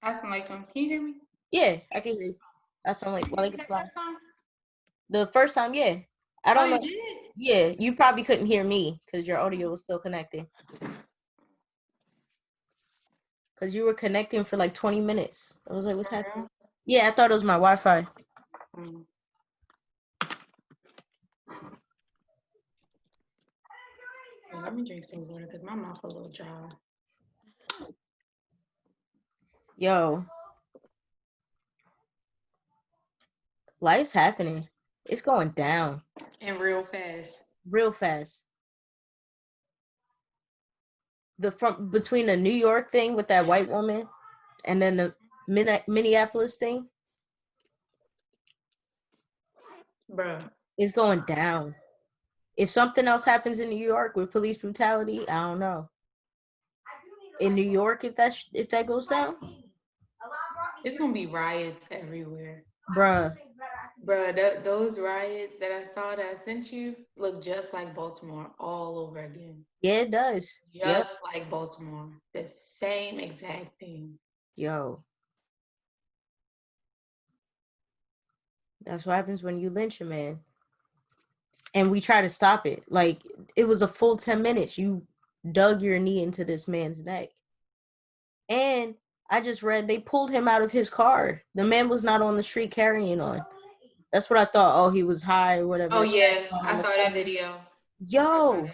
I sound like Can you hear me? Yeah, I can hear you. I sound like Did that first time? The first time, yeah. I Oh, don't you know. did? Yeah, you probably couldn't hear me because your audio was still connecting. Because you were connecting for like 20 minutes. I was like, what's happening? Yeah, I thought it was my Wi-Fi. Mm. Let me drink some water because my mouth a little dry. Yo. Life's happening. It's going down. And real fast. Real fast. Between the New York thing with that white woman and then the Minneapolis thing. Bruh. It's going down. If something else happens in New York with police brutality, I don't know. In New York, if that goes down, It's gonna be riots everywhere. bruh. Those riots that I saw that I sent you look just like Baltimore all over again. Yeah, it does. Yep. Just like Baltimore. The same exact thing. Yo. That's what happens when you lynch a man. And we try to stop it. Like, it was a full 10 minutes. You dug your knee into this man's neck. And I just read they pulled him out of his car. The man was not on the street carrying on. That's what I thought. Oh, he was high or whatever. Oh yeah, I saw that video. Yo.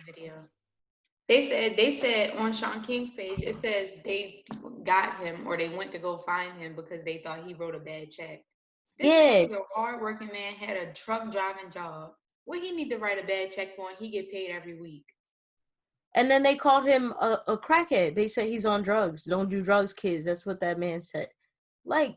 They said on Sean King's page, it says they got him or they went to go find him because they thought he wrote a bad check. This man was a hardworking man, had a truck driving job. What he need to write a bad check for and he get paid every week. And then they called him a crackhead. They said he's on drugs. Don't do drugs, kids. That's what that man said. Like,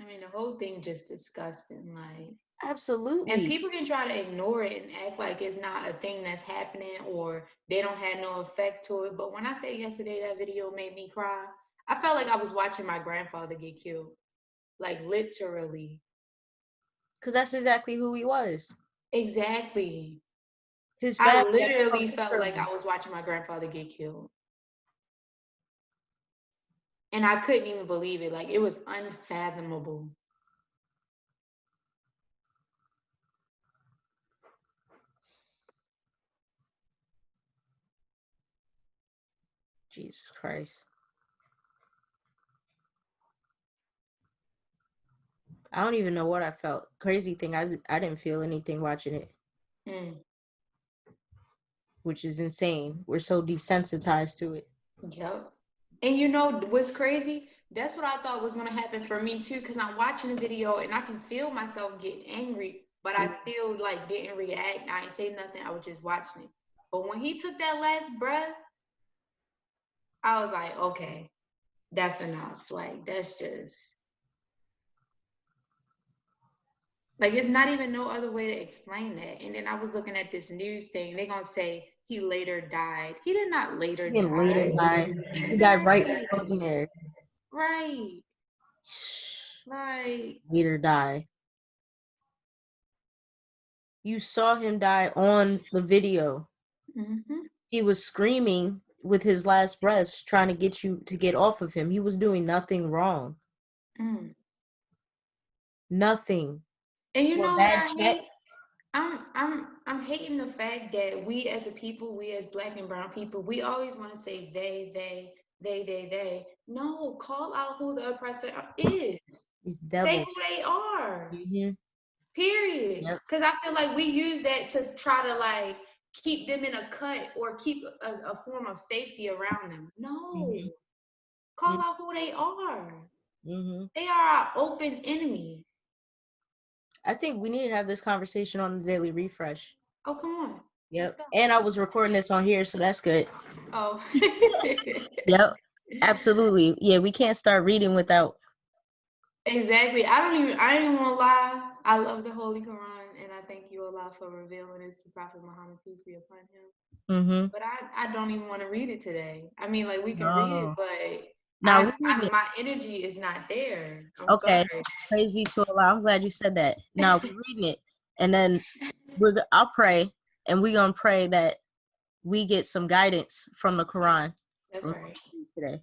I mean, the whole thing just disgusting. Like, absolutely. and people can try to ignore it and act like it's not a thing that's happening or they don't have no effect to it. But when I say yesterday that video made me cry, I felt like I was watching my grandfather get killed. Like, literally. Because that's exactly who he was. Exactly. His I family. literally felt like I was watching my grandfather get killed. And I couldn't even believe it. Like, it was unfathomable. Jesus Christ. I don't even know what I felt. Crazy thing, I didn't feel anything watching it. Which is insane. We're so desensitized to it. Yep. And you know what's crazy? That's what I thought was gonna happen for me too, because I'm watching the video and I can feel myself getting angry, but I still like didn't react. I ain't say nothing. I was just watching it. But when he took that last breath, I was like, okay, that's enough. Like, that's just like, it's not even no other way to explain that. And then I was looking at this news thing. They're gonna say he later died. He did not later die. Later died. Exactly. He died right fucking there. Right. Like, later die. You saw him die on the video. Mm-hmm. He was screaming with his last breaths, trying to get you to get off of him. He was doing nothing wrong. Nothing. And you know what I check. hate? I'm hating the fact that we as a people, we as Black and brown people, we always want to say they. No, call out who the oppressor is. Say who they are. Mm-hmm. Period. Because I feel like we use that to try to like keep them in a cut or keep a form of safety around them. No. Call out who they are. They are our open enemy. I think we need to have this conversation on the Daily Refresh. Oh, come on. Yep. And I was recording this on here, so that's good. Oh. Yep. Absolutely. Yeah, we can't start reading without. Exactly. I ain't even gonna lie. I love the Holy Quran, and I thank you, Allah, for revealing this to Prophet Muhammad, peace be upon him. But I don't even want to read it today. I mean, like, we can read it, but my energy is not there. I'm sorry. Praise be to Allah. I'm glad you said that. Now we're reading it, and then I'll pray, and we're gonna pray that we get some guidance from the Quran. That's right. Today.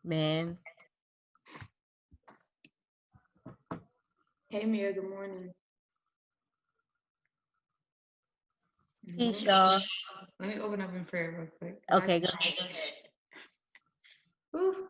Man. Hey Mia, good morning. Peace, y'all. Let me open up in prayer real quick. Okay, go ahead. Whew.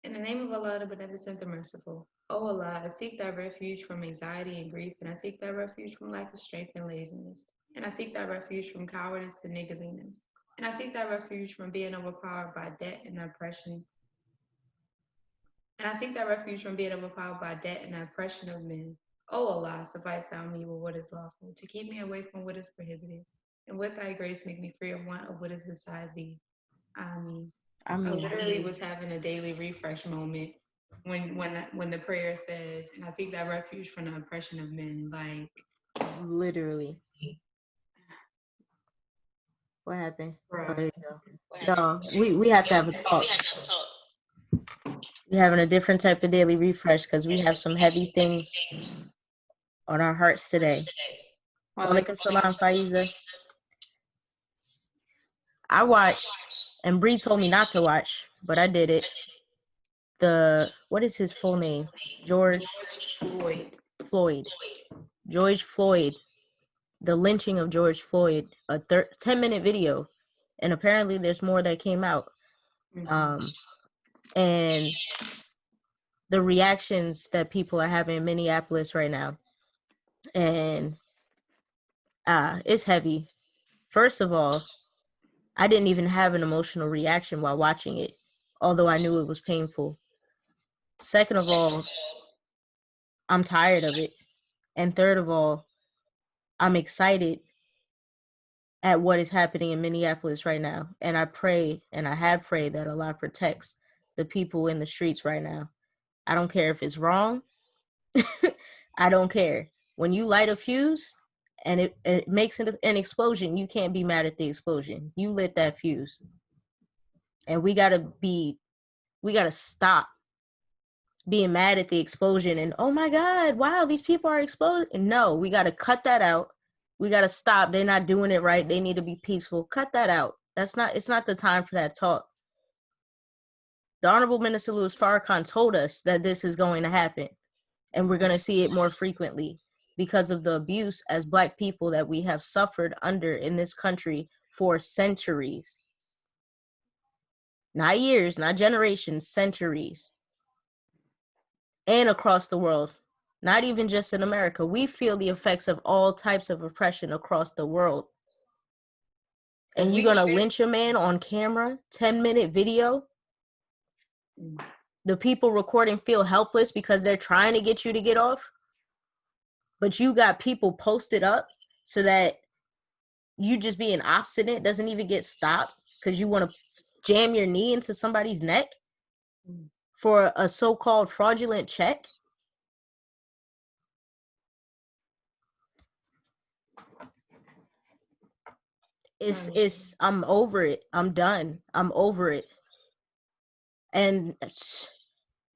In the name of Allah, the Beneficent, the Merciful. O Allah, I seek thy refuge from anxiety and grief, and I seek thy refuge from lack of strength and laziness. And I seek thy refuge from cowardice and niggardliness. And I seek thy refuge from being overpowered by debt and oppression. And I seek thy refuge from being overpowered by debt and the oppression of men. O Allah, suffice thou me with what is lawful, to keep me away from what is prohibited. And with thy grace make me free of want of what is beside thee. Amen. I literally was having a daily refresh moment when the prayer says, and I seek that refuge from the oppression of men. Like, literally. What happened? bro. Oh, there you go. Y'all, we have to have a talk. We're having a different type of daily refresh because we have some heavy things on our hearts today. Walaikum salam, Faiza. I watched, and Bree told me not to watch, but I did it. What is his full name? George Floyd. George Floyd. The lynching of George Floyd, a 10-minute video. And apparently there's more that came out. And the reactions that people are having in Minneapolis right now. And it's heavy. First of all, I didn't even have an emotional reaction while watching it, although I knew it was painful. Second of all, I'm tired of it. And third of all, I'm excited at what is happening in Minneapolis right now. And I pray, and I have prayed that Allah protects the people in the streets right now. I don't care if it's wrong. I don't care. When you light a fuse and it makes an explosion, you can't be mad at the explosion. You lit that fuse. And we gotta stop being mad at the explosion and, oh my God, wow, these people are exploding. No, we gotta cut that out. We gotta stop. They're not doing it right. They need to be peaceful. Cut that out. It's not the time for that talk. The Honorable Minister Louis Farrakhan told us that this is going to happen. And we're going to see it more frequently because of the abuse as Black people that we have suffered under in this country for centuries. Not years, not generations, centuries. And across the world, not even just in America. We feel the effects of all types of oppression across the world. And you're going to lynch a man on camera, 10-minute video? The people recording feel helpless because they're trying to get you to get off? But you got people posted up so that you just being obstinate doesn't even get stopped because you want to jam your knee into somebody's neck for a so-called fraudulent check. I'm over it. I'm done. I'm over it. And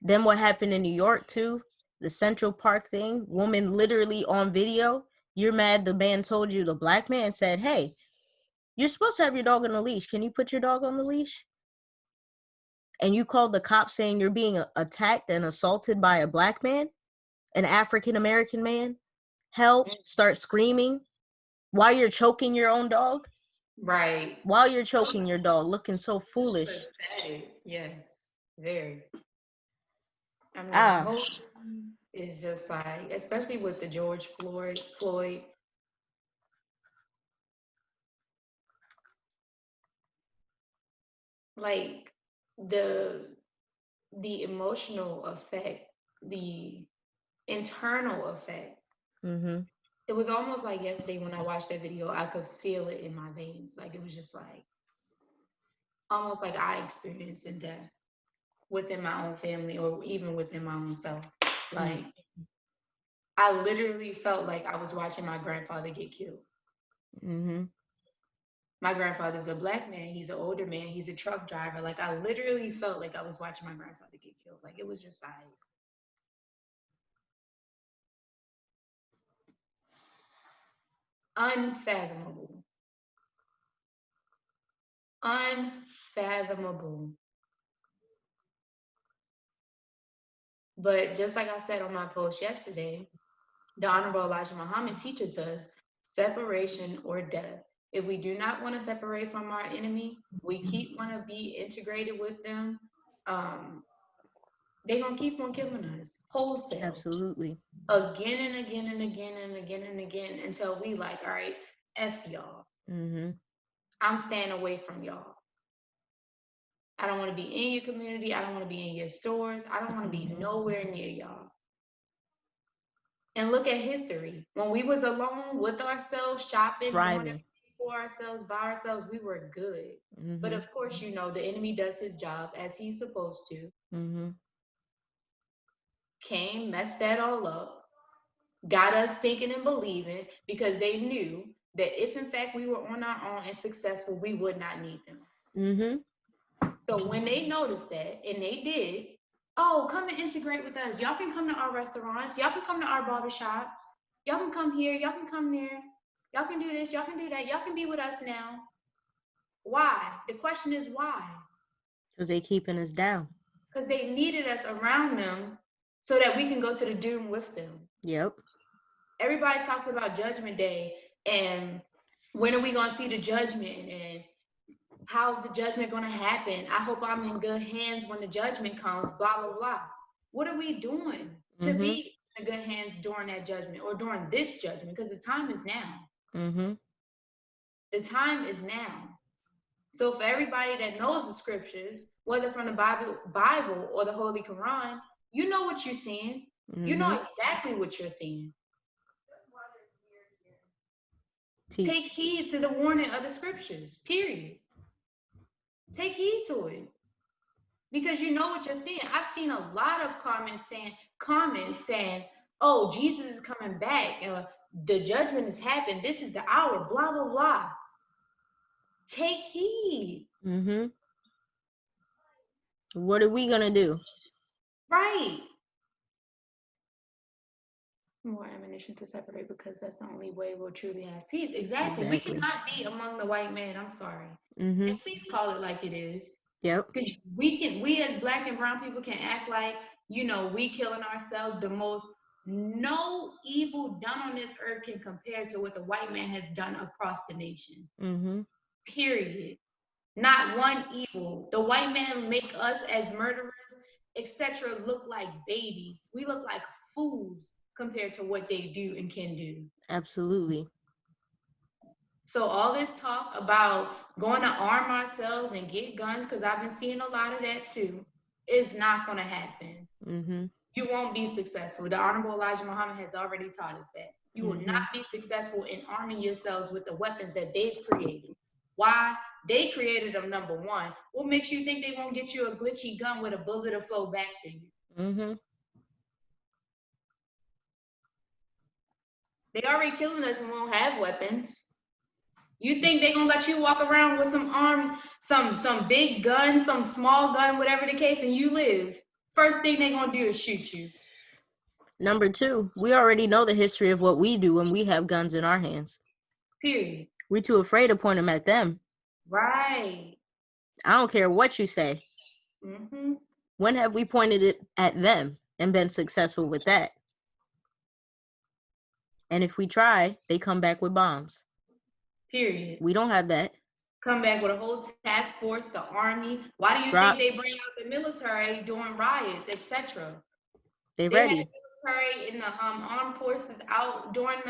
then what happened in New York too? The Central Park thing, woman literally on video. You're mad the man told you, the Black man said, hey, you're supposed to have your dog on a leash. Can you put your dog on the leash? And you called the cops saying you're being attacked and assaulted by a Black man, an African-American man. Help, start screaming while you're choking your own dog. Right. While you're choking your dog, looking so foolish. Yes, very. I mean, the whole thing is just like, especially with the George Floyd, like the emotional effect, the internal effect. It was almost like yesterday when I watched that video, I could feel it in my veins. Like it was just like almost like I experienced in death within my own family or even within my own self. Like I literally felt like I was watching my grandfather get killed. My grandfather's a Black man. He's an older man. He's a truck driver. Like I literally felt like I was watching my grandfather get killed. Like it was just like unfathomable. Unfathomable. But just like I said on my post yesterday, the Honorable Elijah Muhammad teaches us separation or death. If we do not want to separate from our enemy, we keep want to be integrated with them. Um, they're gonna keep on killing us wholesale, Absolutely. again and again and again and again and again until we like, all right, f y'all. Mm-hmm. I'm staying away from y'all. I don't want to be in your community. I don't want to be in your stores. I don't want to be Mm-hmm. nowhere near y'all. And look at history. When we was alone with ourselves, shopping, doing Thriving. everything for ourselves, by ourselves, we were good. But Mm-hmm. of course, you know, the enemy does his job as he's supposed to. Mm-hmm. Came, messed that all up, got us thinking and believing because they knew that if in fact we were on our own and successful, we would not need them. Mm-hmm. So when they noticed that, and they did, oh, come and integrate with us. Y'all can come to our restaurants. Y'all can come to our barbershops. Y'all can come here. Y'all can come there. Y'all can do this. Y'all can do that. Y'all can be with us now. Why? The question is why? Because they keeping us down. Because they needed us around them so that we can go to the doom with them. Yep. Everybody talks about Judgment Day and when are we going to see the judgment and how's the judgment going to happen? I hope I'm in good hands when the judgment comes, blah, blah, blah. What are we doing to Mm-hmm. be in good hands during that judgment or during this judgment? Because the time is now. Mm-hmm. The time is now. So for everybody that knows the scriptures, whether from the Bible or the Holy Quran, you know what you're seeing. You know Mm-hmm. exactly what you're seeing. Take Teach. heed to the warning of the scriptures, period. Take heed to it. Because you know what you're seeing. I've seen a lot of comments saying, "Oh, Jesus is coming back. The judgment has happened. This is the hour." Blah blah blah. Take heed, Mm-hmm. What are we gonna do? right? More ammunition to separate because that's the only way we'll truly have peace. Exactly. We Exactly. cannot be among the white man. I'm sorry. Mm-hmm. And please call it like it is. Yep. Because we as black and brown people can act like, you know, we killing ourselves the most. No evil done on this earth can compare to what the white man has done across the nation. Mm-hmm. Period. Not one evil. The white man make us as murderers, etc., look like babies. We look like fools compared to what they do and can do. Absolutely. So all this talk about going to arm ourselves and get guns, because I've been seeing a lot of that too, is not going to happen. Mm-hmm. You won't be successful. The Honorable Elijah Muhammad has already taught us that. You will Mm-hmm. not be successful in arming yourselves with the weapons that they've created. Why? They created them, number one. What makes you think they won't get you a glitchy gun with a bullet to flow back to you? Mm-hmm. They already killing us and won't have weapons. You think they're gonna let you walk around with some arm, some big gun, some small gun, whatever the case, and you live? First thing they're gonna do is shoot you. Number two, we already know the history of what we do when we have guns in our hands. Period. We're too afraid to point them at them. Right. I don't care what you say. Mm-hmm. When have we pointed it at them and been successful with that? And if we try, they come back with bombs. Period. We don't have that. Come back with a whole task force, the army. Why do you Drop. think they bring out the military during riots, etc.? They They had ready. the military and the armed forces out during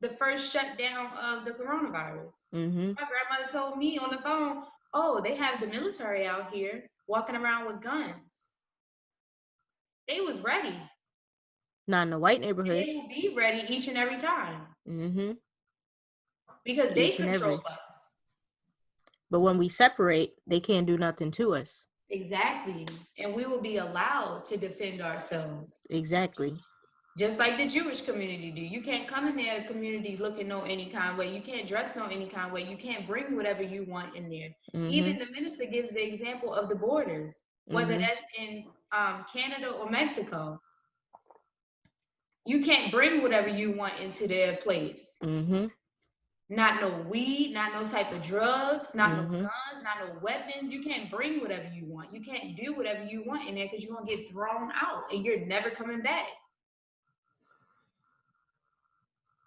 the first shutdown of the coronavirus. Mm-hmm. My grandmother told me on the phone, "Oh, they have the military out here walking around with guns." They was ready. Not in the white And neighborhoods. they will be ready each and every time Mm-hmm. because they Each and control every. us. But when we separate, they can't do nothing to us. Exactly. And we will be allowed to defend ourselves. Exactly. Just like the Jewish community do. You can't come in their community looking no any kind of way. You can't dress no any kind of way. You can't bring whatever you want in there. Mm-hmm. Even the minister gives the example of the borders, whether Mm-hmm. that's in Canada or Mexico. You can't bring whatever you want into their place. Mm-hmm. Not no weed, not no type of drugs, not no Mm-hmm. guns, not no weapons. You can't bring whatever you want. You can't do whatever you want in there because you're gonna get thrown out and you're never coming back.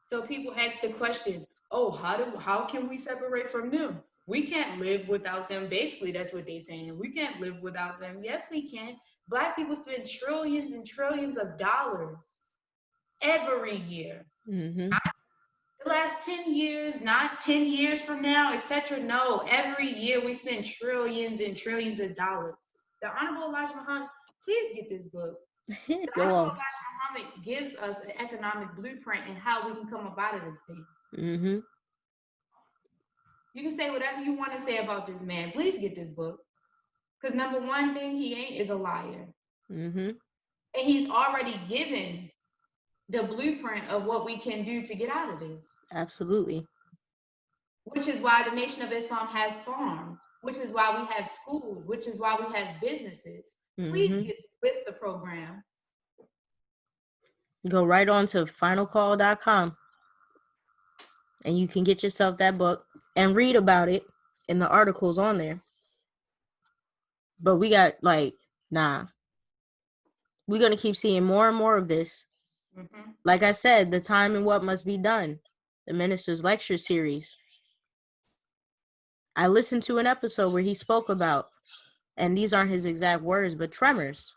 So people ask the question, oh, how can we separate from them? We can't live without them. Basically, that's what they're saying. We can't live without them. Yes, we can. Black people spend trillions and trillions of dollars every year. Mm-hmm. The last 10 years, not 10 years from now, etc. No, every year we spend trillions and trillions of dollars. The Honorable Elijah Muhammad, please get this book. The Go Honorable on. Elijah Muhammad gives us an economic blueprint and how we can come up out of this thing. Mm-hmm. You can say whatever you want to say about this man. Please get this book. Because number one thing he ain't is a liar. Mm-hmm. And he's already given the blueprint of what we can do to get out of this. Absolutely. Which is why the Nation of Islam has farms, which is why we have schools, which is why we have businesses. Please Mm-hmm. get with the program. Go right on to finalcall.com and you can get yourself that book and read about it in the articles on there. But we got nah. We're going to keep seeing more and more of this. Mm-hmm. Like I said, the time and what must be done. The minister's lecture series. I listened to an episode where he spoke about, and these aren't his exact words, but tremors.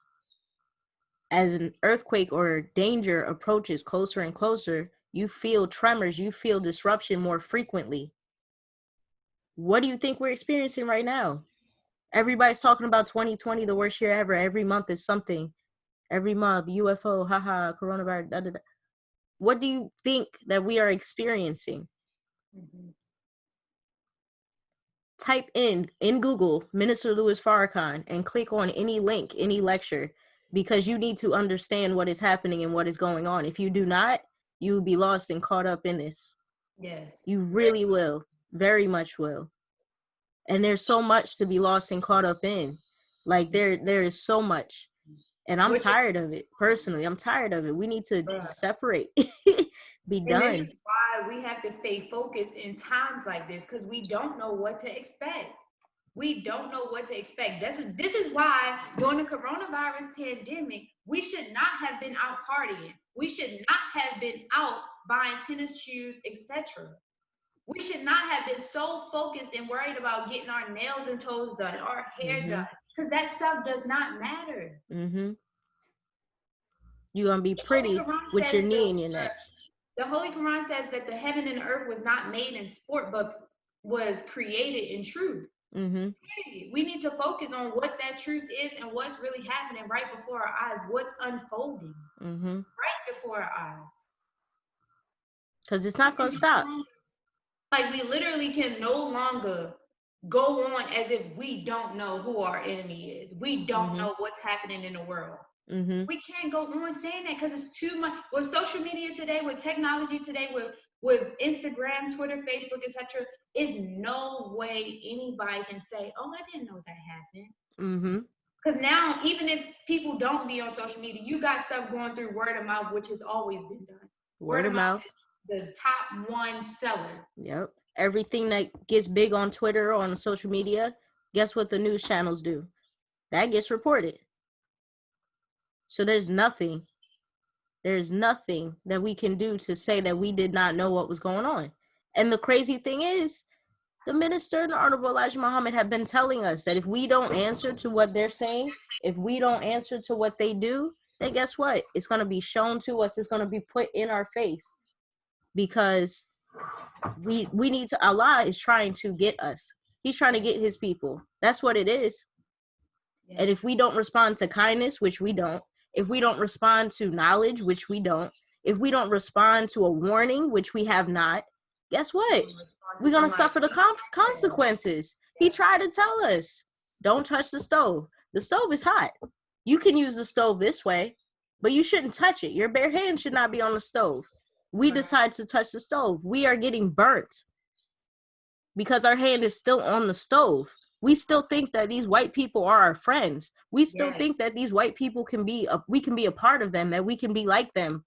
As an earthquake or danger approaches closer and closer, you feel tremors, you feel disruption more frequently. What do you think we're experiencing right now? Everybody's talking about 2020, the worst year ever. Every month is something. Every month, UFO, haha, coronavirus, da, da, da. What do you think that we are experiencing? Mm-hmm. Type in Google Minister Louis Farrakhan and click on any link, any lecture, because you need to understand what is happening and what is going on. If you do not, you will be lost and caught up in this. Yes. You really will. Very much will. And there's so much to be lost and caught up in. Like there is so much. And I'm tired of it. Personally, I'm tired of it. We need to separate. Be done. And this is why we have to stay focused in times like this, because we don't know what to expect. We don't know what to expect. This is why during the coronavirus pandemic, we should not have been out partying. We should not have been out buying tennis shoes, etc. We should not have been so focused and worried about getting our nails and toes done, our hair done, because that stuff does not matter. Mm-hmm. You're going to be pretty with your knee in your neck. The Holy Quran says that the heaven and the earth was not made in sport, but was created in truth. Mm-hmm. We need to focus on what that truth is and what's really happening right before our eyes, what's unfolding right before our eyes. Because it's not going to stop. Like, we literally can no longer go on as if we don't know who our enemy is. We don't know what's happening in the world. Mm-hmm. We can't go on saying that because it's too much. With social media today, with technology today, with Instagram, Twitter, Facebook, etc., is no way anybody can say, "Oh, I didn't know that happened." Mm-hmm. Because now, even if people don't be on social media, you got stuff going through word of mouth, which has always been done. Word of mouth. The top one seller. Yep. Everything that gets big on Twitter or on social media, guess what the news channels do? That gets reported. So there's nothing that we can do to say that we did not know what was going on. And the crazy thing is, the minister and the Honorable Elijah Muhammad have been telling us that if we don't answer to what they're saying, if we don't answer to what they do, then guess what? It's going to be shown to us. It's going to be put in our face. Because we need to, Allah is trying to get us. He's trying to get his people. That's what it is. Yes. And if we don't respond to kindness, which we don't, if we don't respond to knowledge, which we don't, if we don't respond to a warning, which we have not, guess what? We're going to suffer the consequences. He tried to tell us, don't touch the stove. The stove is hot. You can use the stove this way, but you shouldn't touch it. Your bare hand should not be on the stove. We decide to touch the stove. We are getting burnt because our hand is still on the stove. We still think that these white people are our friends. We still think that these white people we can be a part of them, that we can be like them.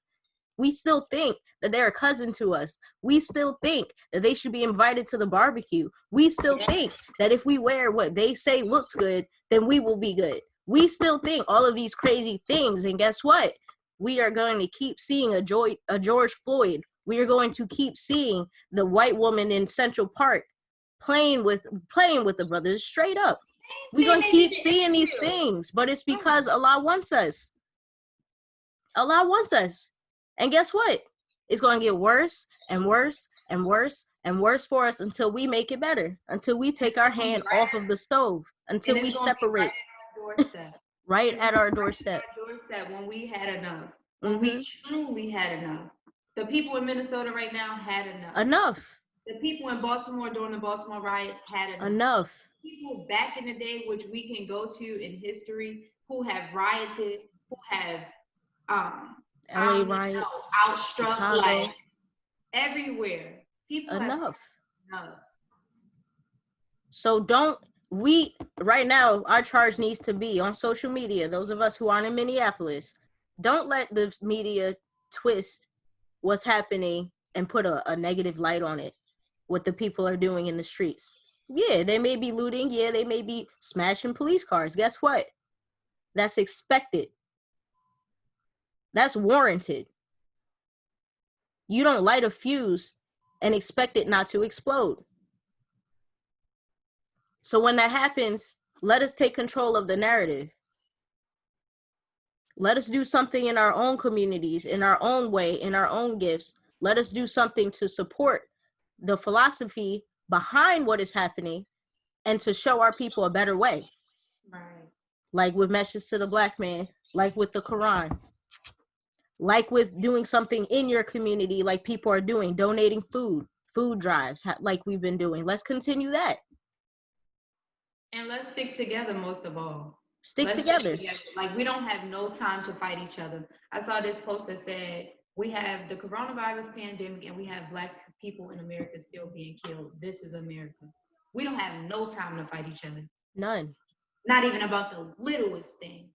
We still think that they're a cousin to us. We still think that they should be invited to the barbecue. We still think that if we wear what they say looks good, then we will be good. We still think all of these crazy things. And guess what? We are going to keep seeing a George Floyd. We are going to keep seeing the white woman in Central Park playing with the brothers straight up. We're going to keep seeing these things, but it's because Allah wants us. Allah wants us. And guess what? It's going to get worse and worse and worse and worse for us until we make it better, until we take our hand off of the stove, until we separate. Right at our doorstep. When we had enough. When we truly had enough. The people in Minnesota right now had enough. The people in Baltimore during the Baltimore riots had enough. People back in the day, which we can go to in history, who have rioted, who have LA riots, outstruck Chicago. Like everywhere. People enough. So right now, our charge needs to be on social media. Those of us who aren't in Minneapolis, don't let the media twist what's happening and put a negative light on it, what the people are doing in the streets. Yeah, they may be looting. Yeah, they may be smashing police cars. Guess what? That's expected. That's warranted. You don't light a fuse and expect it not to explode. So when that happens, let us take control of the narrative. Let us do something in our own communities, in our own way, in our own gifts. Let us do something to support the philosophy behind what is happening and to show our people a better way. Right. Like with Message to the Black Man, like with the Quran, like with doing something in your community, like people are doing, donating food drives, like we've been doing. Let's continue that. And let's stick together most of all. Stick together. Like we don't have no time to fight each other. I saw this post that said, we have the coronavirus pandemic and we have Black people in America still being killed. This is America. We don't have no time to fight each other. None. Not even about the littlest thing.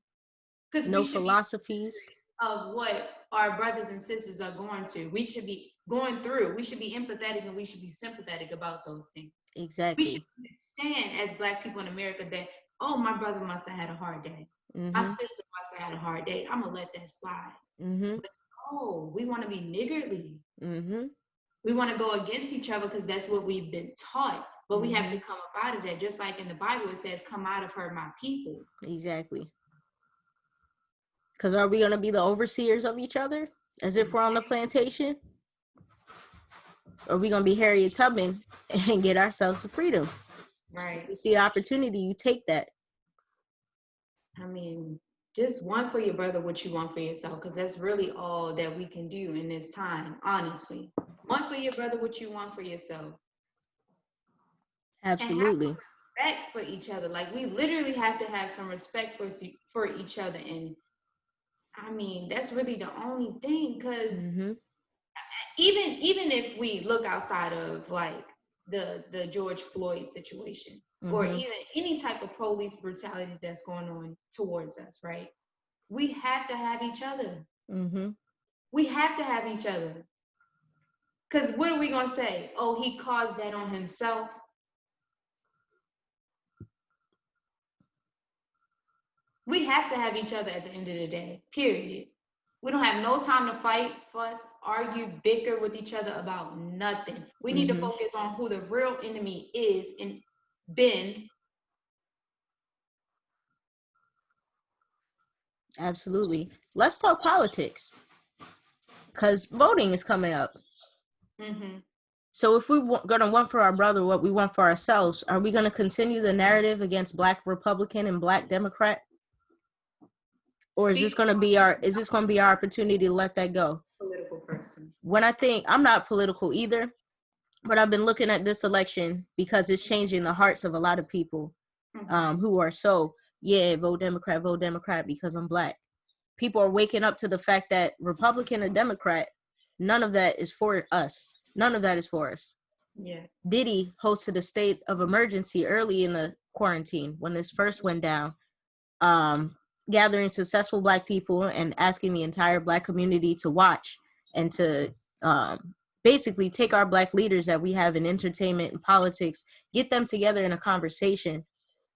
Because no philosophies of what our brothers and sisters are going to. We should be going through. We should be empathetic and we should be sympathetic about those things. Exactly. We should understand as Black people in America that, oh, my brother must have had a hard day. My sister must have had a hard day. I'm going to let that slide. But no, we want to be niggardly. We want to go against each other because that's what we've been taught. But we have to come up out of that. Just like in the Bible, it says, come out of her, my people. Exactly. Because are we going to be the overseers of each other as if we're on the plantation? Or are we going to be Harriet Tubman and get ourselves to freedom? Right. If you see the opportunity, you take that. I mean, just want for your brother what you want for yourself, because that's really all that we can do in this time, honestly. Want for your brother what you want for yourself. Absolutely. And have respect for each other. Like, we literally have to have some respect for each other. And I mean, that's really the only thing, because even if we look outside of like the George Floyd situation, or even any type of police brutality that's going on towards us, right? We have to have each other. We have to have each other. Because what are we going to say? Oh, he caused that on himself. We have to have each other at the end of the day, period. We don't have no time to fight, fuss, argue, bicker with each other about nothing. We need to focus on who the real enemy is and been. Absolutely. Let's talk politics. Because voting is coming up. So if we're going to want for our brother what we want for ourselves, are we going to continue the narrative against Black Republican and Black Democrat? Or is this going to be our opportunity to let that go? Political person. When I think, I'm not political either, but I've been looking at this election because it's changing the hearts of a lot of people who are so, vote Democrat because I'm Black. People are waking up to the fact that Republican or Democrat, none of that is for us. None of that is for us. Yeah. Diddy hosted a state of emergency early in the quarantine when this first went down, gathering successful Black people and asking the entire Black community to watch and to basically take our Black leaders that we have in entertainment and politics, get them together in a conversation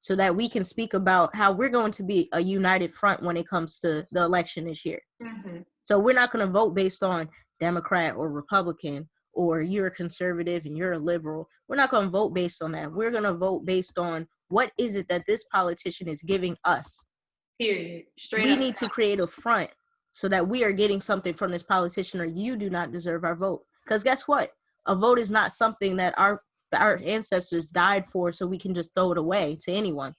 so that we can speak about how we're going to be a united front when it comes to the election this year. Mm-hmm. So we're not going to vote based on Democrat or Republican, or you're a conservative and you're a liberal. We're not going to vote based on that. We're going to vote based on what is it that this politician is giving us. Period. Straight We up. need to create a front so that we are getting something from this politician, or you do not deserve our vote. Because guess what? A vote is not something that our ancestors died for so we can just throw it away to anyone.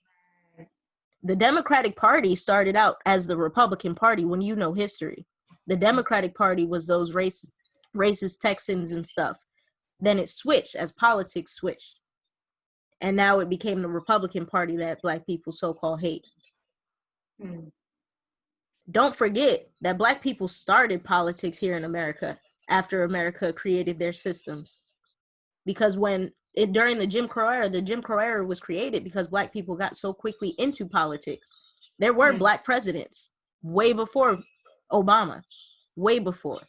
The Democratic Party started out as the Republican Party when you know history. The Democratic Party was those racist Texans and stuff. Then it switched as politics switched. And now it became the Republican Party that Black people so-called hate. Mm. Don't forget that Black people started politics here in America after America created their systems. Because during the Jim Crow era was created because Black people got so quickly into politics. There were Black presidents way before Obama, way before.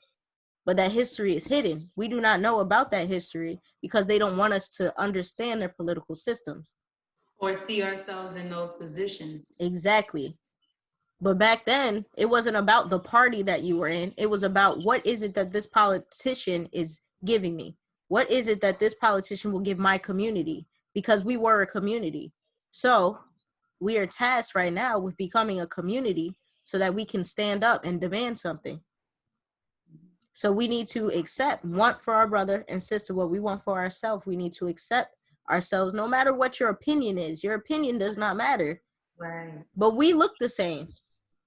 But that history is hidden. We do not know about that history because they don't want us to understand their political systems. Or see ourselves in those positions. Exactly. But back then, it wasn't about the party that you were in. It was about what is it that this politician is giving me? What is it that this politician will give my community? Because we were a community. So we are tasked right now with becoming a community so that we can stand up and demand something. So we need to want for our brother and sister what we want for ourselves. We need to accept ourselves no matter what your opinion is. Your opinion does not matter. Right. But we look the same.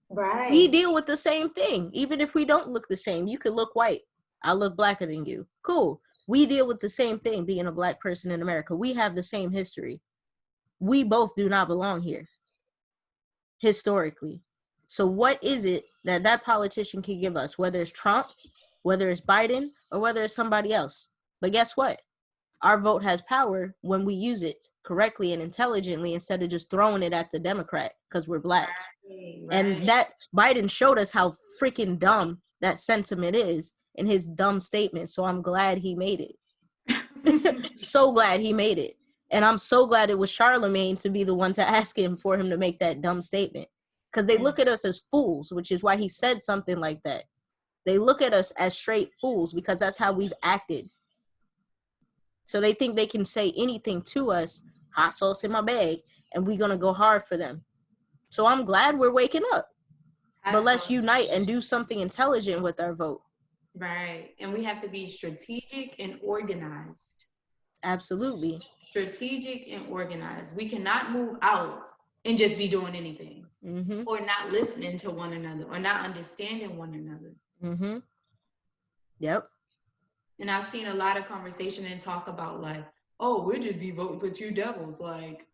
Right. We deal with the same thing. Even if we don't look the same, you could look white. I look blacker than you. Cool. We deal with the same thing being a Black person in America. We have the same history. We both do not belong here historically. So what is it that that politician can give us, whether it's Trump, whether it's Biden, or whether it's somebody else? But guess what? Our vote has power when we use it correctly and intelligently instead of just throwing it at the Democrat because we're Black. Right. And that Biden showed us how freaking dumb that sentiment is in his dumb statement. So I'm glad he made it. So glad he made it. And I'm so glad it was Charlemagne to be the one to ask him for him to make that dumb statement. Because they look at us as fools, which is why he said something like that. They look at us as straight fools because that's how we've acted. So they think they can say anything to us, hot sauce in my bag, and we're going to go hard for them. So I'm glad we're waking up. But let's unite and do something intelligent with our vote. Right. And we have to be strategic and organized. Absolutely. Strategic and organized. We cannot move out and just be doing anything. Or not listening to one another or not understanding one another. Yep. And I've seen a lot of conversation and talk about like, oh, we'll just be voting for two devils. Like,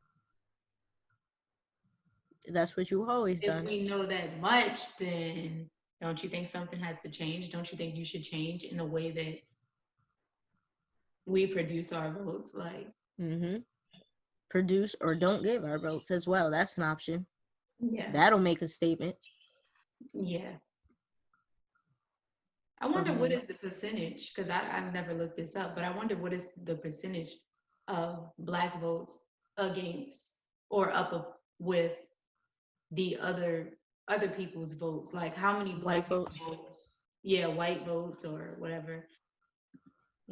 that's what you've always done. If we know that much, then don't you think something has to change? Don't you think you should change in the way that we produce our votes? Like, produce or don't give our votes as well. That's an option. Yeah. That'll make a statement. Yeah. I wonder what is the percentage, because I never looked this up, but I wonder what is the percentage of Black votes against or up with the other people's votes. Like how many Black votes? Vote? Yeah, white votes or whatever.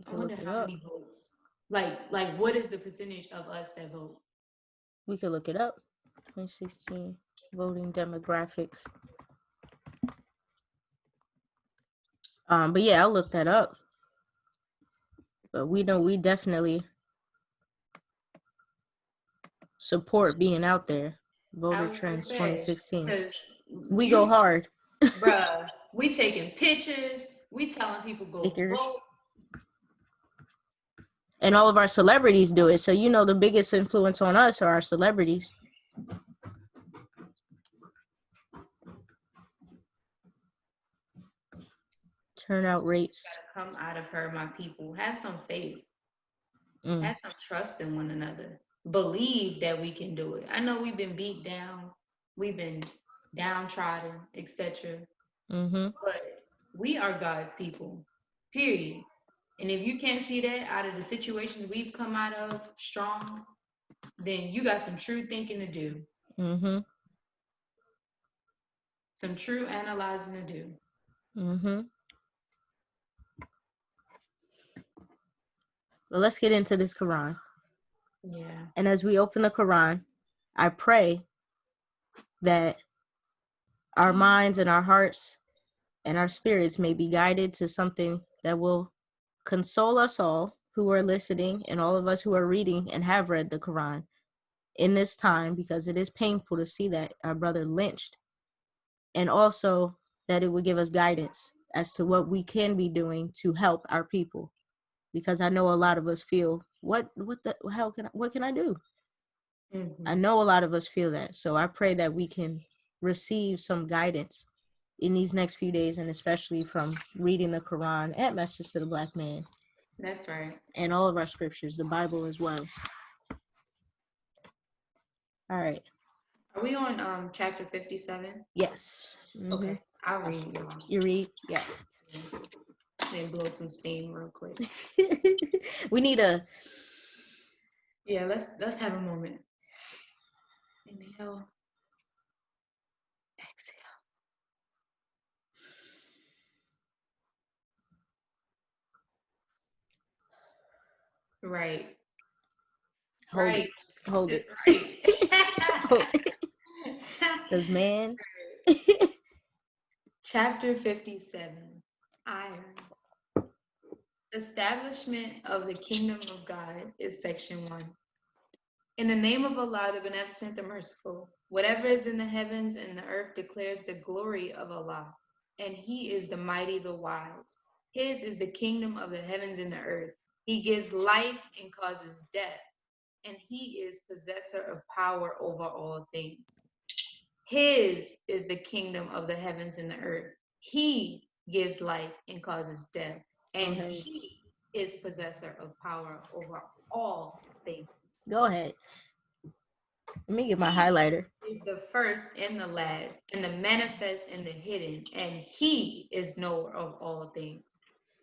I wonder how many votes. Like what is the percentage of us that vote? We could look it up. 2016 voting demographics. But yeah, I'll look that up. But we know we definitely support being out there. Voter Trends 2016. We go hard. Bruh, we taking pictures. We telling people go vote. And all of our celebrities do it. So you know the biggest influence on us are our celebrities. Turnout rates. Come out of her, my people. Have some faith. Have some trust in one another. Believe that we can do it. I know we've been beat down. We've been downtrodden, etc. But We are God's people, period. And if you can't see that out of the situations we've come out of strong, then you got some true thinking to do, Mm-hmm. some true analyzing to do. Mm-hmm. Well, let's get into this Quran. Yeah. And as we open the Quran, I pray that our minds and our hearts and our spirits may be guided to something that will console us all who are listening and all of us who are reading and have read the Quran in this time, because it is painful to see that our brother lynched, and also that it would give us guidance as to what we can be doing to help our people, because I know a lot of us feel what can I do? I know a lot of us feel that. So I pray that we can receive some guidance in these next few days, and especially from reading the Quran and Message to the Black Man. That's right. And all of our scriptures, the Bible as well. All right. Are we on chapter 57? Yes. Mm-hmm. Okay, I'll read it, y'all. You read? Yeah. Then blow some steam real quick. We need a. Yeah, let's have a moment. Inhale. Exhale. Right. Hold right. it. Hold That's it. right. Hold it. Because, man. Chapter 57. Iron. Establishment of the kingdom of God is section 1. In the name of Allah, the Beneficent, the Merciful, whatever is in the heavens and the earth declares the glory of Allah, and He is the mighty, the wise. His is the kingdom of the heavens and the earth. He gives life and causes death, and He is possessor of power over all things. His is the kingdom of the heavens and the earth. He gives life and causes death, and He is possessor of power over all things. Go ahead. Let me get my highlighter. Is the first and the last, and the manifest and the hidden, and He is knower of all things.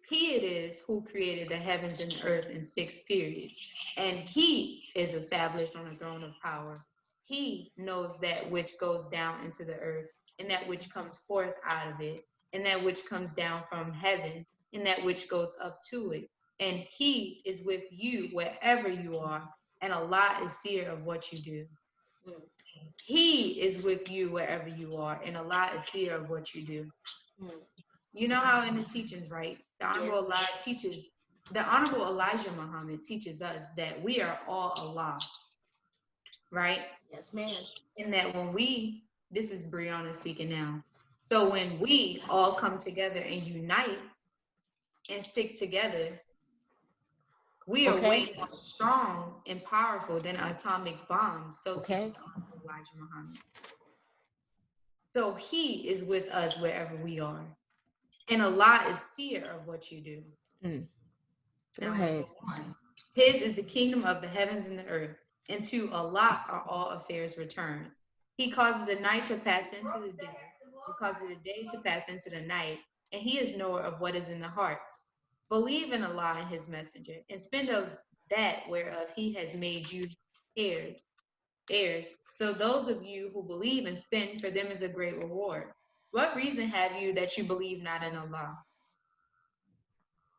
He it is who created the heavens and the earth in 6 periods, and He is established on the throne of power. He knows that which goes down into the earth, and that which comes forth out of it, and that which comes down from heaven, and that which goes up to it. And He is with you wherever you are, and Allah is seer of what you do. He is with you wherever you are, and Allah is seer of what you do. You know how in the teachings, right? The Honorable Elijah Muhammad teaches us that we are all Allah, right? Yes, ma'am. And that this is Brianna speaking now. So when we all come together and unite and stick together, we are way more strong and powerful than an atomic bomb. So teaches the Honorable Elijah Muhammad. So He is with us wherever we are. And Allah is seer of what you do. Go ahead. Go on. His is the kingdom of the heavens and the earth, and to Allah are all affairs returned. He causes the night to pass into the day, and causes the day to pass into the night, and He is knower of what is in the hearts. Believe in Allah and His messenger, and spend of that whereof He has made you heirs. So those of you who believe and spend, for them is a great reward. What reason have you that you believe not in Allah?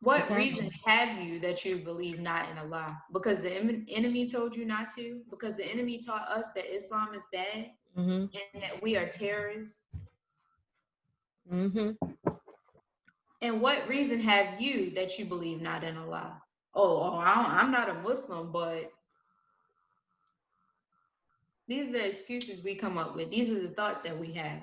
What reason have you that you believe not in Allah? Because the enemy told you not to? Because the enemy taught us that Islam is bad and that we are terrorists? And what reason have you that you believe not in Allah? I'm not a Muslim, but these are the excuses we come up with. These are the thoughts that we have.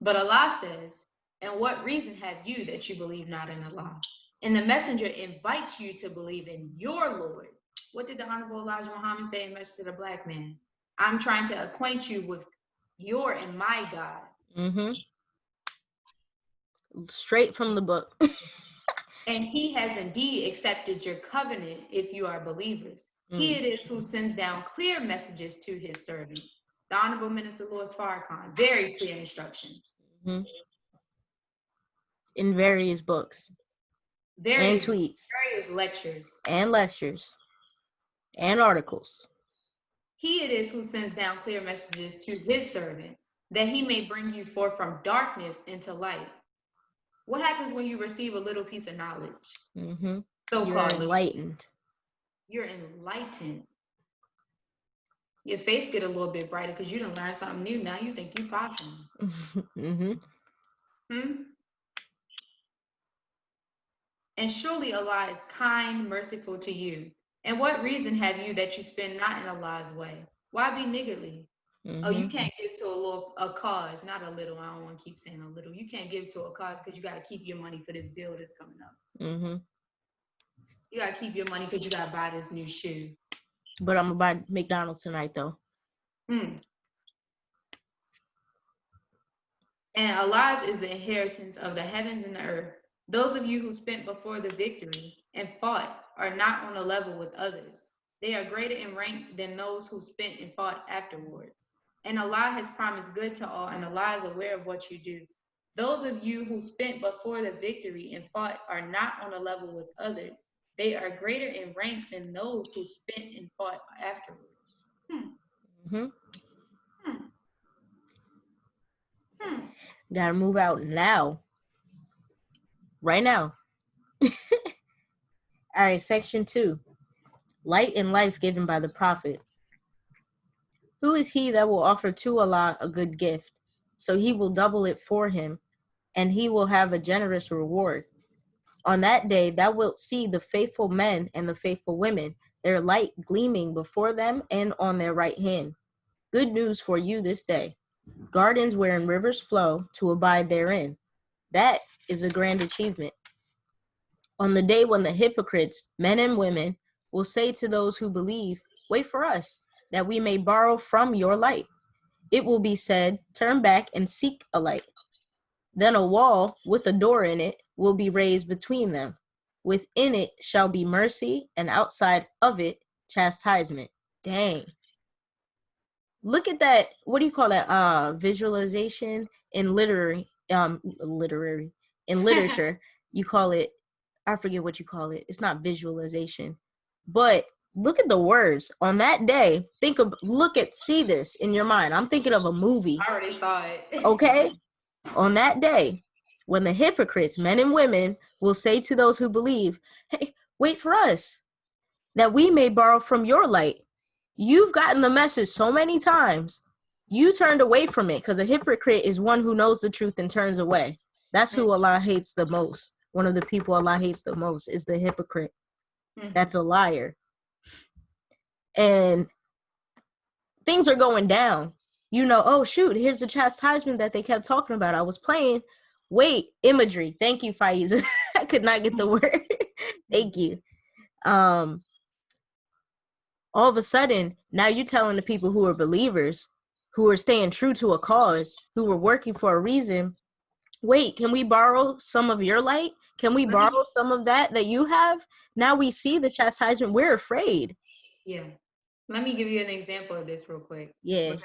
But Allah says, and what reason have you that you believe not in Allah? And the messenger invites you to believe in your Lord. What did the Honorable Elijah Muhammad say in Message to the Black Man? I'm trying to acquaint you with your and my God. Straight from the book. And He has indeed accepted your covenant if you are believers. He it is who sends down clear messages to His servant, the Honorable Minister Louis Farrakhan. Very clear instructions. in various books and tweets various lectures. and lectures and articles. He it is who sends down clear messages to his servant, that he may bring you forth from darkness into light. What happens when you receive a little piece of knowledge? Mm-hmm. You're So-called enlightened. you're enlightened. Your face get a little bit brighter because you done learned something new. Now you think you popping. Mm-hmm. And surely Allah is kind, merciful to you. And what reason have you that you spend not in Allah's way? Why be niggardly? Oh, you Mm-hmm. can't give to a cause, not a little. I don't want to keep saying a little. You can't give to a cause because you got to keep your money for this bill that's coming up. Mm-hmm. You got to keep your money because you got to buy this new shoe. But I'm gonna buy McDonald's tonight, though. And Allah's is the inheritance of the heavens and the earth. Those of you who spent before the victory and fought are not on a level with others. They are greater in rank than those who spent and fought afterwards. And Allah has promised good to all, and Allah is aware of what you do. Those of you who spent before the victory and fought are not on a level with others. They are greater in rank than those who spent and fought afterwards. Gotta move out now. Right now. All right, section 2. Light and life given by the Prophet. Who is he that will offer to Allah a good gift? So he will double it for him, and he will have a generous reward. On that day thou wilt see the faithful men and the faithful women, their light gleaming before them and on their right hand. Good news for you this day. Gardens wherein rivers flow to abide therein. That is a grand achievement. On the day when the hypocrites, men and women, will say to those who believe, wait for us, that we may borrow from your light. It will be said, turn back and seek a light. Then a wall with a door in it will be raised between them. Within it shall be mercy, and outside of it, chastisement. Dang. Look at that. What do you call that? Visualization in in literature. You call it, I forget what you call it. It's not visualization. But look at the words. On that day, see this in your mind. I'm thinking of a movie. I already saw it. Okay? On that day, when the hypocrites, men and women, will say to those who believe, hey, wait for us, that we may borrow from your light. You've gotten the message so many times. You turned away from it, because a hypocrite is one who knows the truth and turns away. That's who Allah hates the most. One of the people Allah hates the most is the hypocrite. That's a liar. And things are going down. You know, oh shoot, here's the chastisement that they kept talking about. I was playing. Wait, imagery. Thank you, Faiza. I could not get the word. Thank you. All of a sudden, now you're telling the people who are believers, who are staying true to a cause, who are working for a reason, wait, can we borrow some of your light? Can we borrow some of that you have? Now we see the chastisement. We're afraid. Yeah. Let me give you an example of this real quick. Yeah.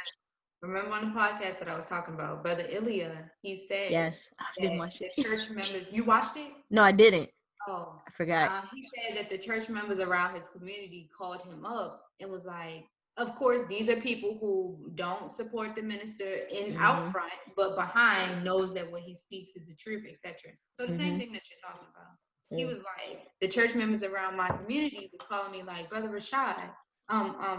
Remember on the podcast that I was talking about, Brother Ilya, he said, yes, I didn't watch it. The church members, you watched it? No, I didn't. Oh, I forgot. He said that the church members around his community called him up and was like, of course, these are people who don't support the minister out front, but behind knows that what he speaks is the truth, etc. So the same thing that you're talking about. He was like, the church members around my community was calling me like, Brother Rashad,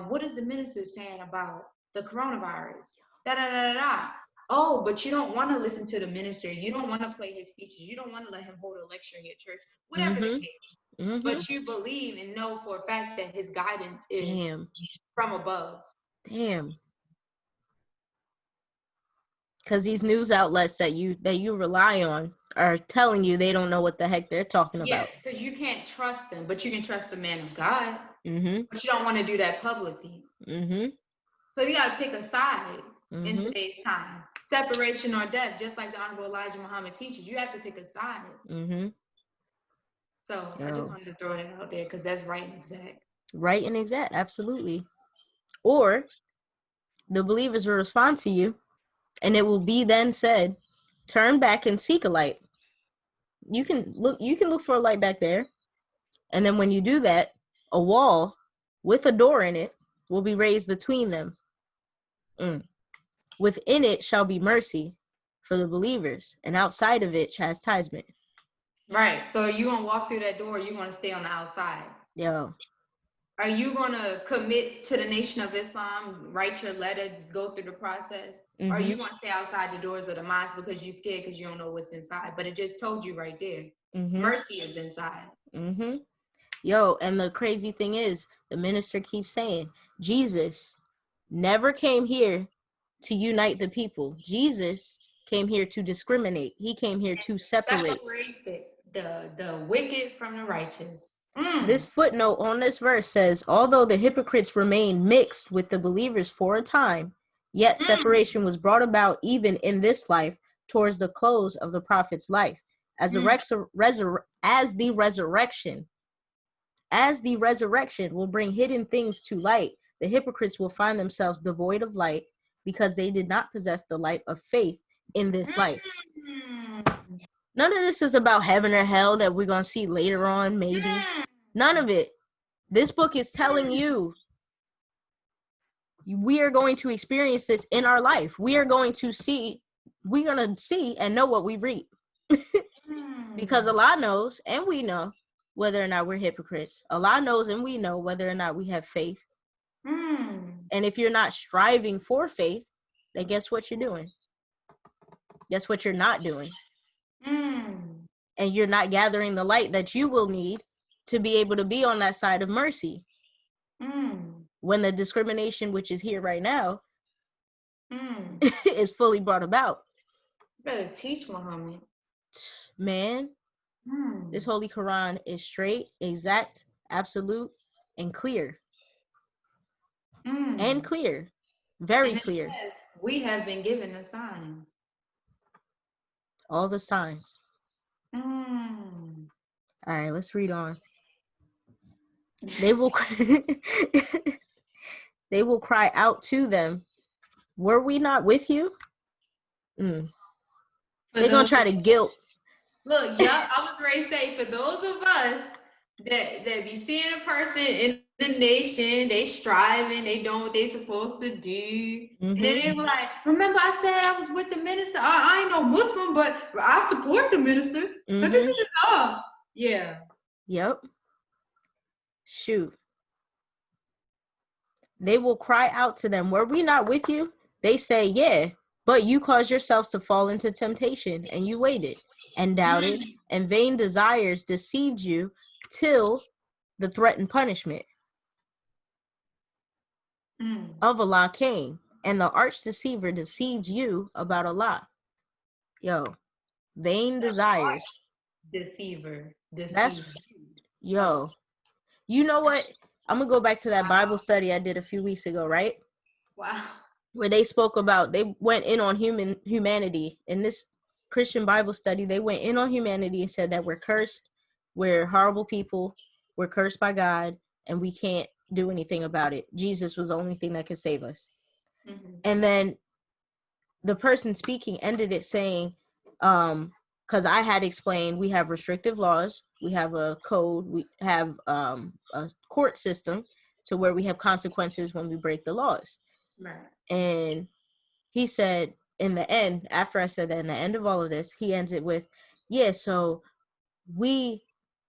what is the minister saying about the coronavirus? Da da da da da. Oh, but you don't want to listen to the minister. You don't want to play his speeches. You don't want to let him hold a lecture in your church. Whatever the case. But you believe and know for a fact that his guidance is from above. Damn. Because these news outlets that you rely on are telling you they don't know what the heck they're talking about. Yeah, because you can't trust them, but you can trust the man of God. But you don't want to do that publicly. So you got to pick a side in today's time. Separation or death, just like the Honorable Elijah Muhammad teaches. You have to pick a side. So I just wanted to throw that out there because that's right and exact. Right and exact, absolutely. Or the believers will respond to you, and it will be then said, turn back and seek a light. You can look for a light back there. And then when you do that, a wall with a door in it will be raised between them. Within it shall be mercy for the believers, and outside of it, chastisement. Right. So you gonna walk through that door, or you gonna stay on the outside? Yo. Are you gonna commit to the Nation of Islam, write your letter, go through the process? Or are you gonna stay outside the doors of the mosque because you're scared because you don't know what's inside? But it just told you right there. Mercy is inside. Yo, and the crazy thing is, the minister keeps saying, Jesus never came here to unite the people. Jesus came here to discriminate. He came here to separate. The wicked from the righteous. This footnote on this verse says, although the hypocrites remained mixed with the believers for a time, yet separation was brought about even in this life towards the close of the prophet's life. As the resurrection will bring hidden things to light, the hypocrites will find themselves devoid of light because they did not possess the light of faith in this life. None of this is about heaven or hell that we're going to see later on, maybe. None of it. This book is telling you we are going to experience this in our life. We're going to see and know what we reap. Because Allah knows and we know whether or not we're hypocrites. Allah knows and we know whether or not we have faith. And if you're not striving for faith, then guess what you're doing? Guess what you're not doing? And you're not gathering the light that you will need to be able to be on that side of mercy. When the discrimination, which is here right now, is fully brought about. You better teach Muhammad. Man, this Holy Quran is straight, exact, absolute, and clear. And clear. Very clear. Says, we have been given the signs. All the signs. All right, let's read on. They will they will cry out to them, were we not with you? They're gonna try to guilt. Look, yeah, I was ready to say, for those of us that be seeing a person in the nation, they striving, they doing what they supposed to do. And then they were like, remember I said I was with the minister? I ain't no Muslim, but I support the minister. Yeah. Yep. Shoot. They will cry out to them, were we not with you? They say, yeah, but you caused yourselves to fall into temptation, and you waited and doubted, and vain desires deceived you till the threatened punishment of Allah came, and the arch deceiver deceived you about Allah. Yo, vain desires. Deceiver. That's, yo, you know what? I'm going to go back to that Bible study I did a few weeks ago, right? Wow. Where they spoke about, they went in on humanity. In this Christian Bible study, they went in on humanity and said that we're cursed, we're horrible people, we're cursed by God, and we can't do anything about it. Jesus was the only thing that could save us. And then the person speaking ended it saying, because I had explained we have restrictive laws, we have a code, we have a court system to where we have consequences when we break the laws. Right. And he said in the end, after I said that, in the end of all of this, he ends it with, yeah, so we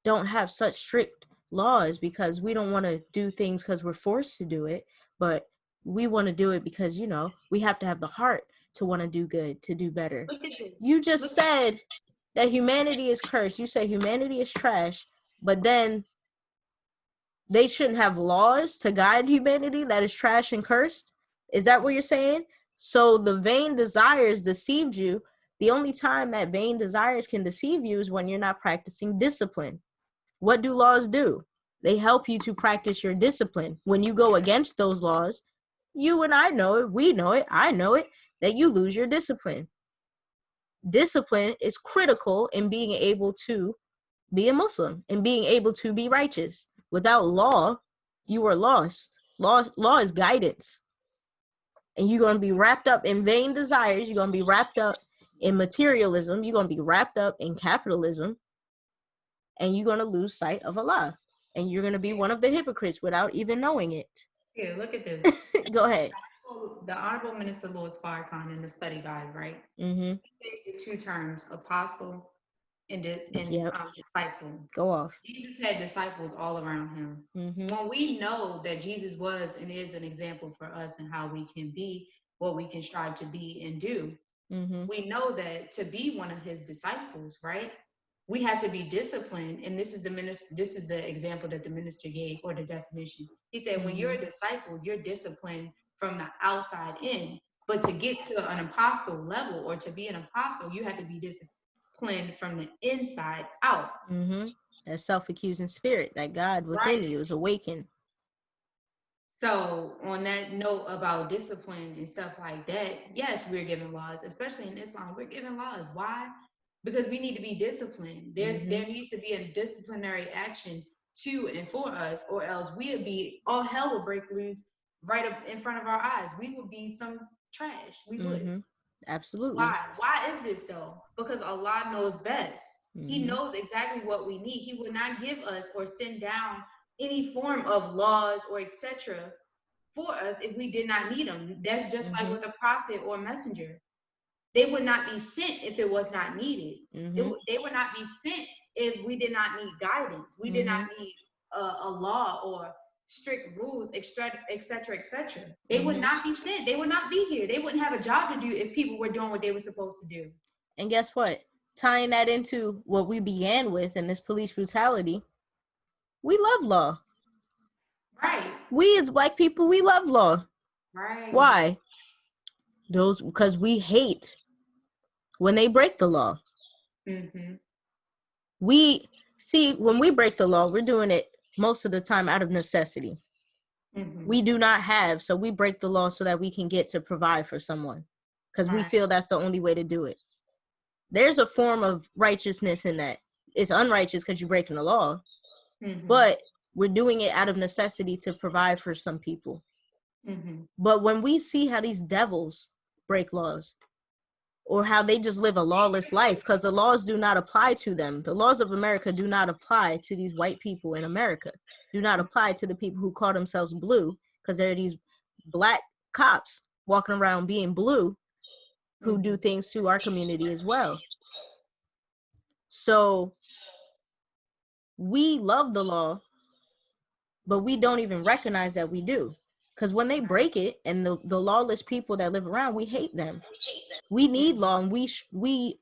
don't have such strict laws because we don't want to do things because we're forced to do it, but we want to do it because, you know, we have to have the heart to want to do good, to do better. You just said that humanity is cursed. You say humanity is trash, but then they shouldn't have laws to guide humanity that is trash and cursed? Is that what you're saying? So the vain desires deceived you. The only time that vain desires can deceive you is when you're not practicing discipline. What do laws do? They help you to practice your discipline. When you go against those laws, you and I know it, we know it, I know it, that you lose your discipline. Discipline is critical in being able to be a Muslim and being able to be righteous. Without law, you are lost. Law is guidance. And you're going to be wrapped up in vain desires. You're going to be wrapped up in materialism. You're going to be wrapped up in capitalism. and you're going to lose sight of Allah, and you're going to be one of the hypocrites without even knowing it. Yeah, look at this. Go ahead. The Honorable Minister Louis Farrakhan in the study guide, right? Mm-hmm. He gave the two terms, apostle and Yep. disciple. Go off. Jesus had disciples all around him. Mm-hmm. When we know that Jesus was and is an example for us and how we can be, what we can strive to be and do, Mm-hmm. we know that to be one of his disciples, right? We have to be disciplined, and this is the example that the minister gave, or the definition. He said, when you're a disciple, you're disciplined from the outside in. But to get to an apostle level, or to be an apostle, you have to be disciplined from the inside out. Mm-hmm. That self-accusing spirit, that God within you is awakened. So on that note about discipline and stuff like that, yes, we're given laws, especially in Islam. We're given laws. Why? Because we need to be disciplined. There needs to be a disciplinary action to and for us, or else we'll be, all hell will break loose right up in front of our eyes. We would be some trash. We would. Absolutely. Why is this though? Because Allah knows best. He knows exactly what we need. He would not give us or send down any form of laws or etc. for us if we did not need them. That's just like with a prophet or messenger. They would not be sent if it was not needed. They would not be sent if we did not need guidance. We did not need a law or strict rules, etc., etc. They would not be sent. They would not be here. They wouldn't have a job to do if people were doing what they were supposed to do. And guess what? Tying that into what we began with in this police brutality, we love law. Right. We as Black people, we love law. Right. Why? Because we hate when they break the law. We see, when we break the law, we're doing it most of the time out of necessity. We do not have, so we break the law so that we can get to provide for someone, because we feel that's the only way to do it. There's a form of righteousness in that. It's unrighteous because you're breaking the law, but we're doing it out of necessity to provide for some people. But when we see how these devils break laws, or how they just live a lawless life, because the laws do not apply to them. The laws of America do not apply to these white people in America, do not apply to the people who call themselves blue, because there are these Black cops walking around being blue who do things to our community as well. So we love the law, but we don't even recognize that we do. Because when they break it, and the lawless people that live around, we hate them. We need law, and we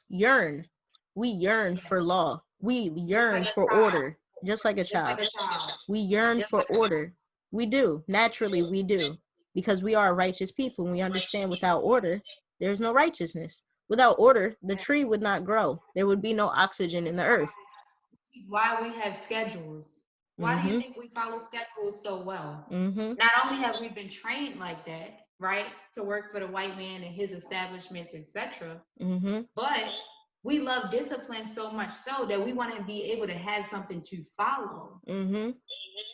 yearn. We yearn for law. We yearn for order, just like a child. We yearn for order. We do. Naturally, we do. Because we are righteous people. And we understand without order, there's no righteousness. Without order, the tree would not grow. There would be no oxygen in the earth. Why we have schedules. Why do you think we follow schedules so well? Not only have we been trained like that, right, to work for the white man and his establishments, etc., but we love discipline so much so that we want to be able to have something to follow.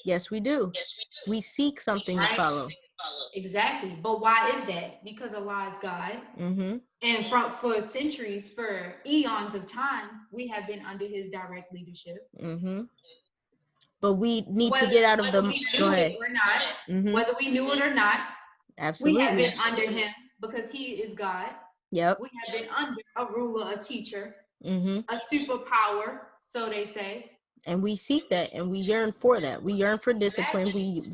Yes, we do. We seek something to follow. Exactly. But why is that? Because Allah is God. And for centuries, for eons of time, we have been under his direct leadership. But we need to get out of the... Go ahead. Or not, whether we knew it or not, absolutely, we have been under him because he is God. Yep. We have been under a ruler, a teacher, a superpower, so they say. And we seek that, and we yearn for that. We yearn for discipline. We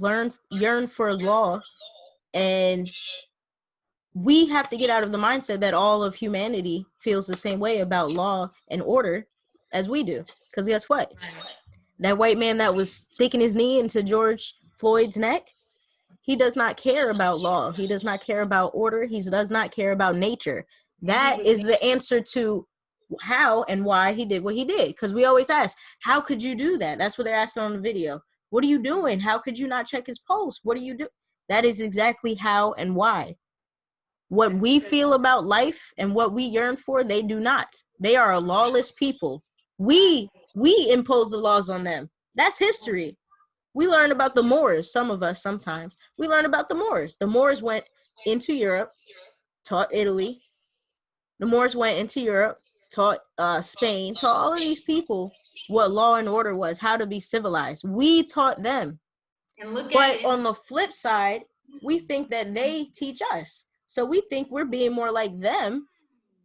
yearn for law. And we have to get out of the mindset that all of humanity feels the same way about law and order as we do. Because guess what? That white man that was sticking his knee into George Floyd's neck, he does not care about law. He does not care about order. He does not care about nature. That is the answer to how and why he did what he did. Because we always ask, how could you do that? That's what they're asking on the video. What are you doing? How could you not check his pulse? What do you do? That is exactly how and why. What we feel about life and what we yearn for, they do not. They are a lawless people. We impose the laws on them. That's history. We learn about the Moors, some of us sometimes. We learn about the Moors. The Moors went into Europe, taught Italy. The Moors went into Europe, taught Spain, taught all of these people what law and order was, how to be civilized. We taught them. And look at But it. on the flip side, we think that they teach us. So we think we're being more like them,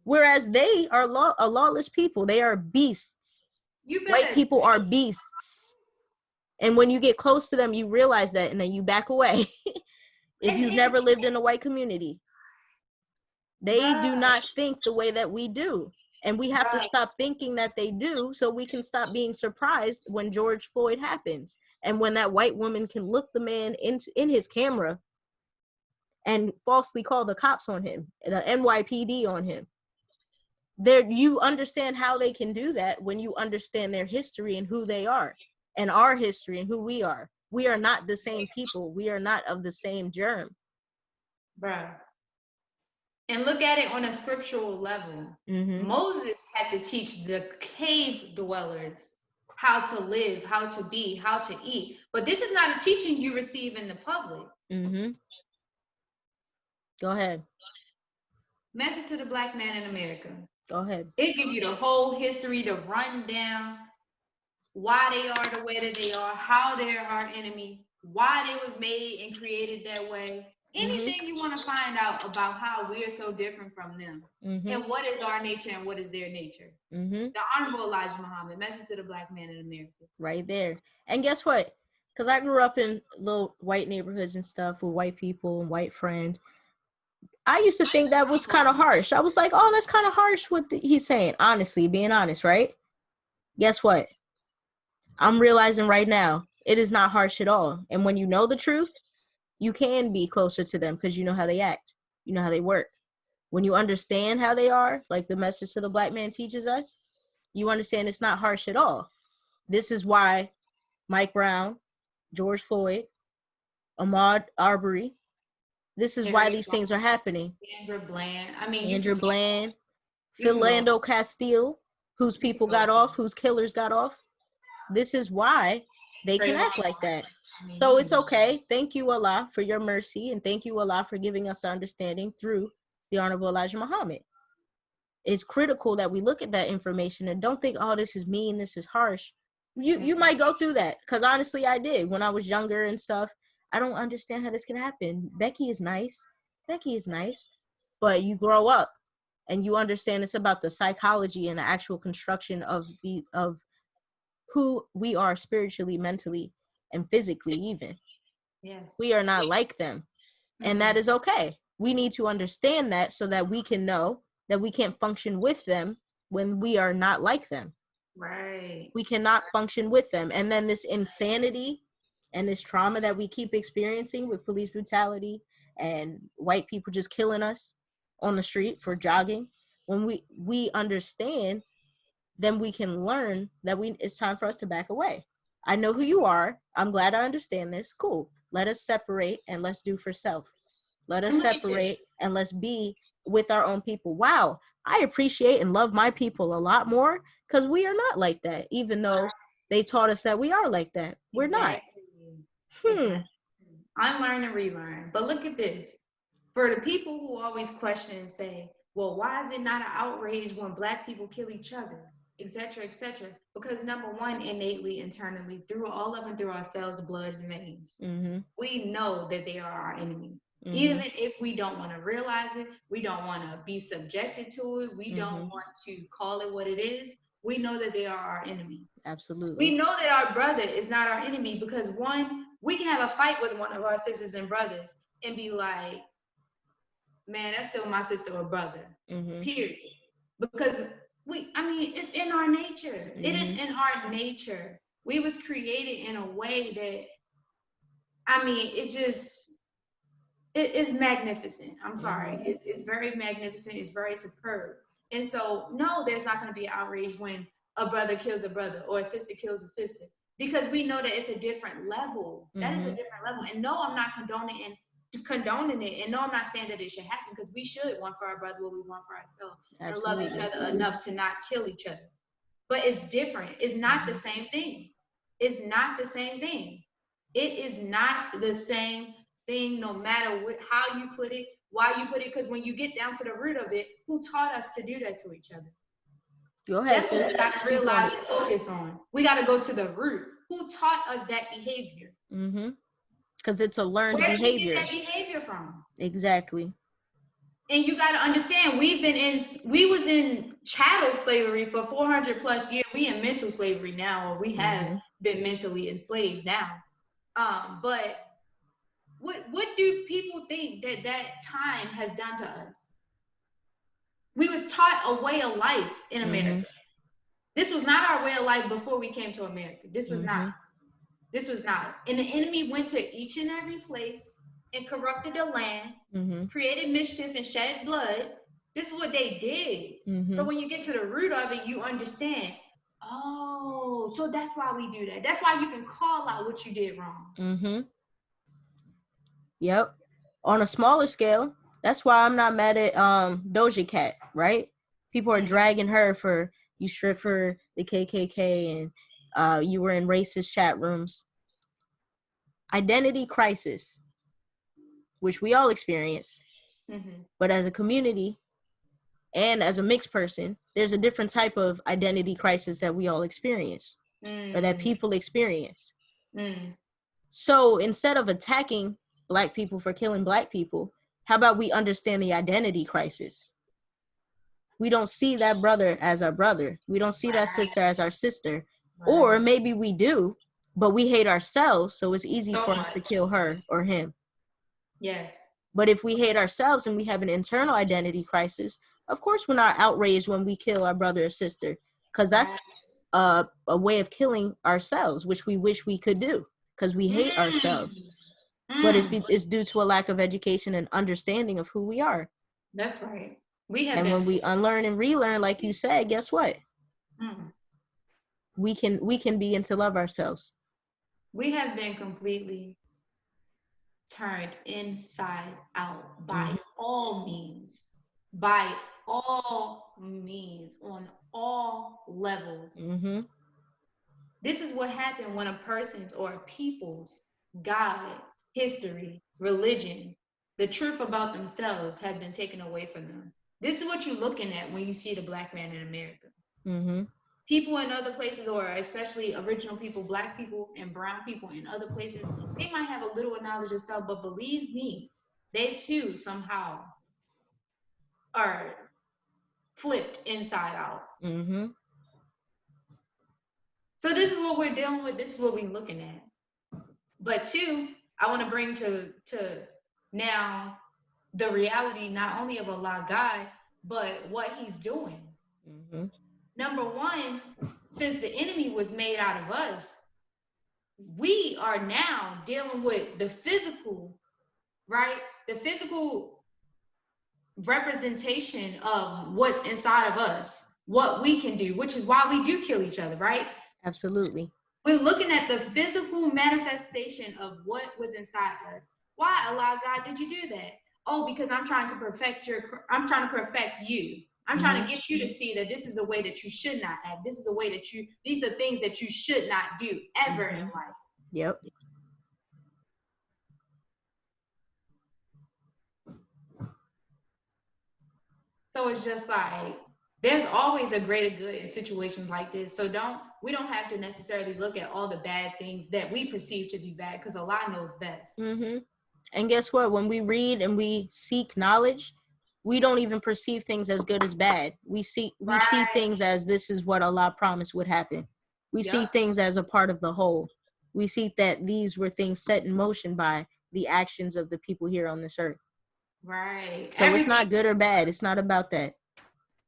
whereas they are a lawless people. They are beasts. You White better. people are beasts. And when you get close to them, you realize that, and then you back away. If you've never lived in a white community, they do Bruh, not think the way that we do. And we have to bruh. stop thinking that they do so we can stop being surprised when George Floyd happens. And when that white woman can look the man in his camera and falsely call the cops on him, the NYPD on him. There, you understand how they can do that when you understand their history and who they are, and our history and who we are. We are not the same people. We are not of the same germ. Bruh. And look at it on a scriptural level. Mm-hmm. Moses had to teach the cave dwellers how to live, how to be, how to eat. But this is not a teaching you receive in the public. Mm-hmm. Go ahead. Message to the Black man in America. Go ahead. It give you the whole history, the rundown, why they are the way that they are, how they're our enemy, why they was made and created that way. Anything you want to find out about how we're so different from them, and what is our nature and what is their nature. The Honorable Elijah Muhammad, Message to the Black man in America. Right there. And guess what? Because I grew up in little white neighborhoods and stuff with white people and white friends. I used to think that was kind of harsh. I was like, oh, that's kind of harsh what he's saying. Honestly, being honest, right? Guess what? I'm realizing right now, it is not harsh at all. And when you know the truth, you can be closer to them because you know how they act. You know how they work. When you understand how they are, like the Message to the Black man teaches us, you understand it's not harsh at all. This is why Mike Brown, George Floyd, Ahmaud Arbery, this is why these things are happening. Andrew Bland. I mean, Andrew Bland, you can go. Philando Castile, whose people got off, whose killers got off. This is why they can act like that. So it's okay. Thank you, Allah, for your mercy, and thank you, Allah, for giving us understanding through the Honorable Elijah Muhammad. It's critical that we look at that information and don't think, oh, this is mean, this is harsh. You might go through that, because honestly, I did when I was younger and stuff. I don't understand how this can happen. Becky is nice, but you grow up and you understand it's about the psychology and the actual construction of who we are spiritually, mentally, and physically. Even we are not like them, and that is okay. We need to understand that so that we can know that we can't function with them when we are not like them. Right. We cannot function with them. And then this insanity and this trauma that we keep experiencing with police brutality and white people just killing us on the street for jogging, when we understand, then we can learn that it's time for us to back away. I know who you are. I'm glad I understand this. Cool. Let us separate and let's do for self. Let us separate and let's be with our own people. Wow. I appreciate and love my people a lot more because we are not like that, even though they taught us that we are like that. We're not. Unlearn and relearn. But look at this. For the people who always question and say, well, why is it not an outrage when Black people kill each other, etc., etc.? Because number one, innately, internally, through all of them, through ourselves, bloods, veins, we know that they are our enemy. Even if we don't want to realize it, we don't want to be subjected to it, we don't want to call it what it is, we know that they are our enemy. Absolutely. We know that our brother is not our enemy because one, we can have a fight with one of our sisters and brothers and be like, man, that's still my sister or brother, period. Because it's in our nature. It is in our nature. We was created in a way that, it's magnificent. I'm sorry. It's very magnificent. It's very superb. And so, no, there's not going to be outrage when a brother kills a brother or a sister kills a sister, because we know that it's a different level. That is a different level. And no, I'm not condoning it. And no, I'm not saying that it should happen, because we should want for our brother what we want for ourselves. Absolutely. And love each other enough to not kill each other. But it's different. It's not the same thing. It's not the same thing. It is not the same thing, no matter how you put it, why you put it, because when you get down to the root of it, who taught us to do that to each other? Go ahead, That's what sis. we got to Speak on realize it. and focus on. We got to go to the root. Who taught us that behavior? Because it's a learned Where did we behavior. get that behavior from? Exactly. And you got to understand, we was in chattel slavery for 400 plus years. We in mental slavery now, or we have been mentally enslaved now. But what do people think that time has done to us? We was taught a way of life in America. This was not our way of life before we came to America. This was not. This was not. And the enemy went to each and every place and corrupted the land, created mischief and shed blood. This is what they did. So when you get to the root of it, you understand, oh, so that's why we do that. That's why you can call out what you did wrong. Yep. On a smaller scale, that's why I'm not mad at Doja Cat, right? People are dragging her for you stripped for the KKK and you were in racist chat rooms. Identity crisis, which we all experience. But as a community and as a mixed person, there's a different type of identity crisis that we all experience or that people experience. So instead of attacking Black people for killing Black people, how about we understand the identity crisis? We don't see that brother as our brother. We don't see that sister as our sister. Or maybe we do, but we hate ourselves, so it's easy for us to kill her or him. Yes. But if we hate ourselves and we have an internal identity crisis, of course we're not outraged when we kill our brother or sister, because that's a way of killing ourselves, which we wish we could do, because we hate ourselves. But it's due to a lack of education and understanding of who we are. That's right. When we unlearn and relearn, like you said, guess what? We can begin to love ourselves. We have been completely turned inside out by all means. By all means, on all levels. This is what happened when a person's or a people's God, history, religion, the truth about themselves have been taken away from them. This is what you're looking at when you see the Black man in America. People in other places, or especially original people, Black people and brown people in other places, they might have a little knowledge of self, but believe me, they too somehow are flipped inside out. So this is what we're dealing with. This is what we're looking at. But two, I want to bring to now the reality not only of Allah God, but what he's doing. Number one, since the enemy was made out of us, we are now dealing with the physical, right? The physical representation of what's inside of us, what we can do, which is why we do kill each other, right? Absolutely. We're looking at the physical manifestation of what was inside us. Why, Allah God, did you do that? Oh, because I'm trying to perfect you. I'm trying to get you to see that this is a way that you should not act. This is a way that these are things that you should not do ever in life. Yep. So it's just like, there's always a greater good in situations like this. So we don't have to necessarily look at all the bad things that we perceive to be bad, because Allah knows best. And guess what? When we read and we seek knowledge, we don't even perceive things as good as bad. We see things as this is what Allah promised would happen. We see things as a part of the whole. We see that these were things set in motion by the actions of the people here on this earth. Right. So it's not good or bad. It's not about that.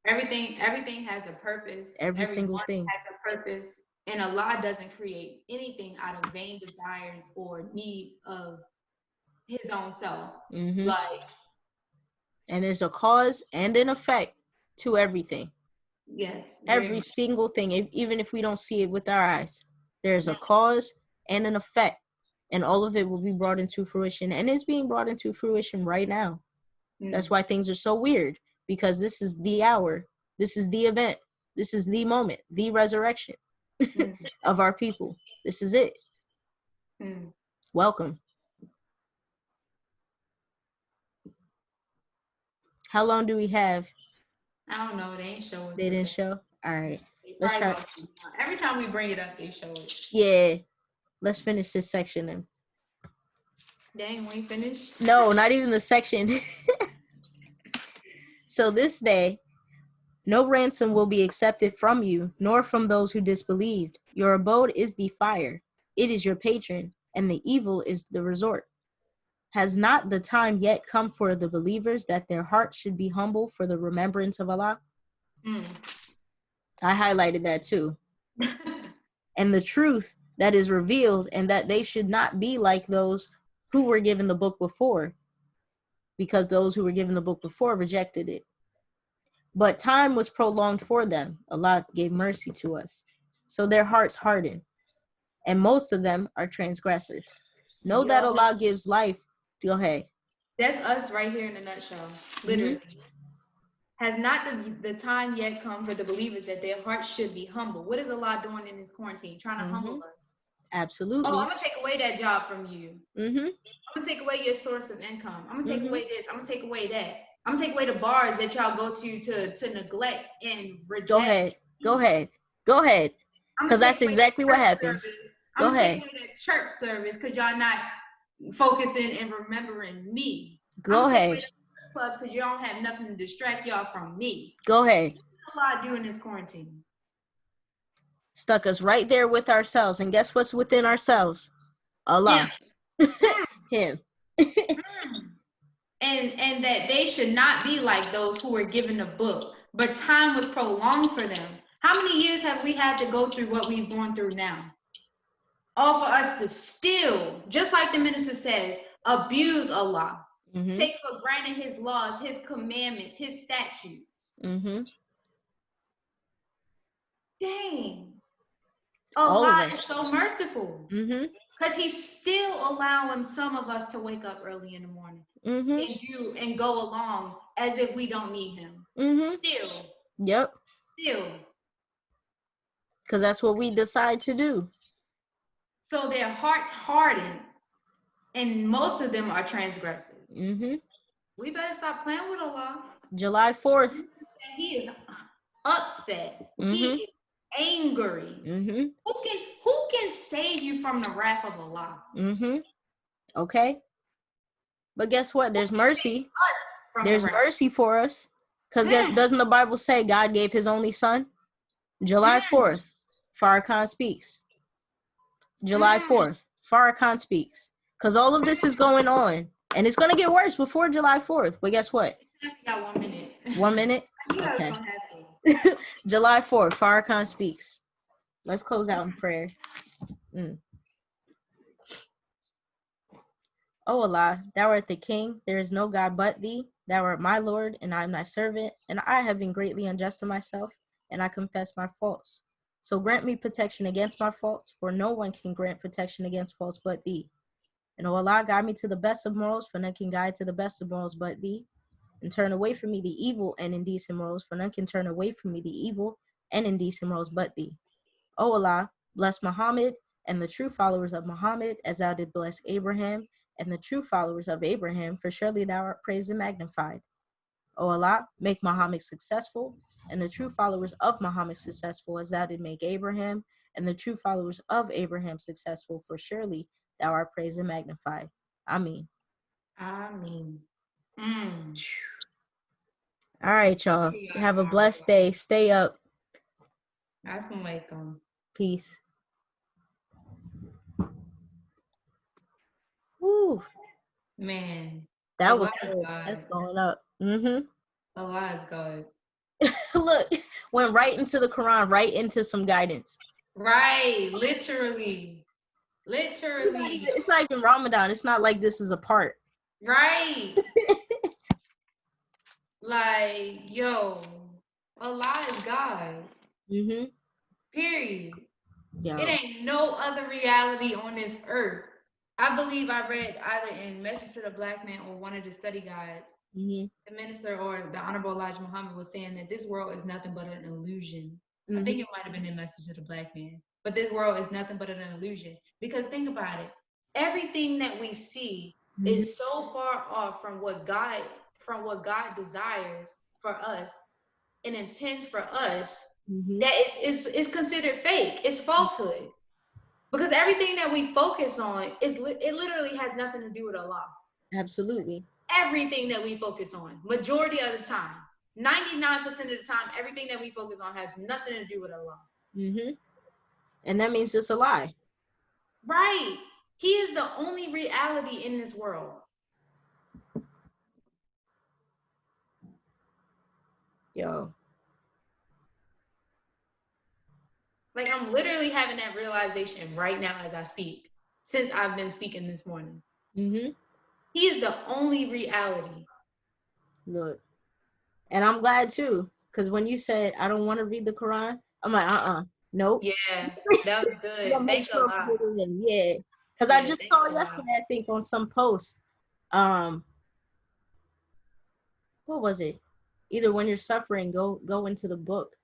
Everything has a purpose. Every single thing has a purpose. And Allah doesn't create anything out of vain desires or need of his own self. Like, and there's a cause and an effect to everything. Yes. Every single thing, even if we don't see it with our eyes, there's a cause and an effect, and all of it will be brought into fruition, and is being brought into fruition right now. That's why things are so weird, because this is the hour, this is the event, this is the moment, the resurrection of our people. This is it. Welcome. How long do we have? I don't know. They ain't show us. They didn't show? All right. They Let's probably try. gonna every time we bring it up, they show it. Yeah. Let's finish this section then. Dang, we ain't finished. No, not even the section. So this day, no ransom will be accepted from you, nor from those who disbelieved. Your abode is the fire. It is your patron, and the evil is the resort. Has not the time yet come for the believers that their hearts should be humble for the remembrance of Allah? Mm. I highlighted that too. And the truth that is revealed, and that they should not be like those who were given the book before, because those who were given the book before rejected it. But time was prolonged for them. Allah gave mercy to us. So their hearts hardened, and most of them are transgressors. Know that Yo, Allah gives life. Go ahead. that's us right here in a nutshell. Literally. Has not the time yet come for the believers that their hearts should be humble? What is Allah doing in this quarantine? Trying to humble us. Oh, Absolutely. I'm gonna take away that job from you. Mm-hmm. I'm gonna take away your source of income. I'm gonna take Mhm. away this. I'm gonna take away that. I'm gonna take away the bars that y'all go to neglect and reject. Go ahead. Go ahead. Go ahead. I'm Because gonna that's take away that exactly what church happens. service. Go I'm gonna ahead. take away that church service because y'all not focusing and remembering me. Go I'm gonna take away ahead. the clubs because you don't have nothing to distract y'all from me. Go ahead. What do I do in this quarantine? Stuck us right there with ourselves. And guess what's within ourselves? Allah. Him. And that they should not be like those who were given the book, but time was prolonged for them. How many years have we had to go through what we've gone through now? All for us to still, just like the minister says, abuse Allah, take for granted his laws, his commandments, his statutes. Dang. Allah is so merciful. Because he's still allowing some of us to wake up early in the morning and go along as if we don't need him. Still. Yep. Still. Because that's what we decide to do. So their hearts harden, and most of them are transgressors. We better stop playing with Allah. July 4th. He is upset. He is angry. Who can save you from the wrath of Allah? Okay. But guess what? There's mercy. There's mercy for us. Because doesn't the Bible say God gave his only son? July 4th, Farrakhan speaks. July 4th, Farrakhan speaks. Because all of this is going on. And it's going to get worse before July 4th. But guess what? You got 1 minute. 1 minute? Okay. July 4th, Farrakhan speaks. Let's close out in prayer. O Allah, thou art the King, there is no God but thee. Thou art my Lord, and I am thy servant, and I have been greatly unjust to myself, and I confess my faults. So grant me protection against my faults, for no one can grant protection against faults but thee. And O Allah, guide me to the best of morals, for none can guide to the best of morals but thee. And turn away from me the evil and indecent morals, for none can turn away from me the evil and indecent morals but thee. O Allah, bless Muhammad and the true followers of Muhammad, as thou did bless Abraham and the true followers of Abraham, for surely thou art praised and magnified. O Allah, make Muhammad successful, and the true followers of Muhammad successful, as thou did make Abraham, and the true followers of Abraham successful, for surely thou art praised and magnified. Ameen. Ameen. All right, y'all. Have a blessed day. Stay up. Assalamualaikum. Peace. Woo. Man. That was good. That's going up. Allah is God. Look, went right into the Quran, right into some guidance. Right. Literally. It's not even Ramadan. It's not like this is a part. Right. Like, yo, Allah is God. Period. Yo. It ain't no other reality on this earth. I believe I read either in Message to the Black Man or one of the study guides. The minister or the Honorable Elijah Muhammad was saying that this world is nothing but an illusion. I think it might have been in Message to the Black Man. But this world is nothing but an illusion. Because think about it. Everything that we see is so far off from what God desires for us and intends for us that is considered fake. It's falsehood. Because everything that we focus on it literally has nothing to do with Allah. Absolutely. Everything that we focus on, majority of the time, 99% of the time, everything that we focus on has nothing to do with Allah. And that means it's a lie. Right. He is the only reality in this world. Yo. Like, I'm literally having that realization right now as I speak, since I've been speaking this morning. He is the only reality. Look. And I'm glad too, because when you said I don't want to read the Quran, I'm like, nope. Yeah, that was good. Make Thank sure Allah. yeah. Because I just saw yesterday, I think, on some post, what was it? Either when you're suffering, go into the book.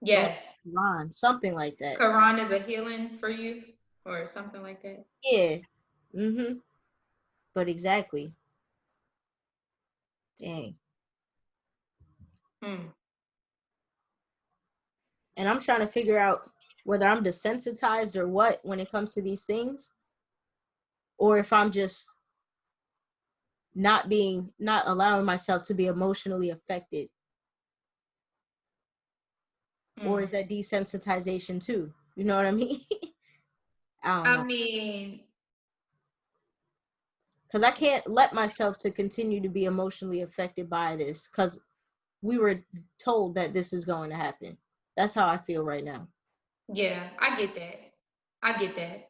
Yes. Quran, something like that. Quran is a healing for you, or something like that. Yeah. But exactly. Dang. And I'm trying to figure out whether I'm desensitized or what when it comes to these things, or if I'm just not allowing myself to be emotionally affected. Or is that desensitization too? You know what I mean? I don't know. I mean, because I can't let myself to continue to be emotionally affected by this, because we were told that this is going to happen. That's how I feel right now. Yeah, I get that.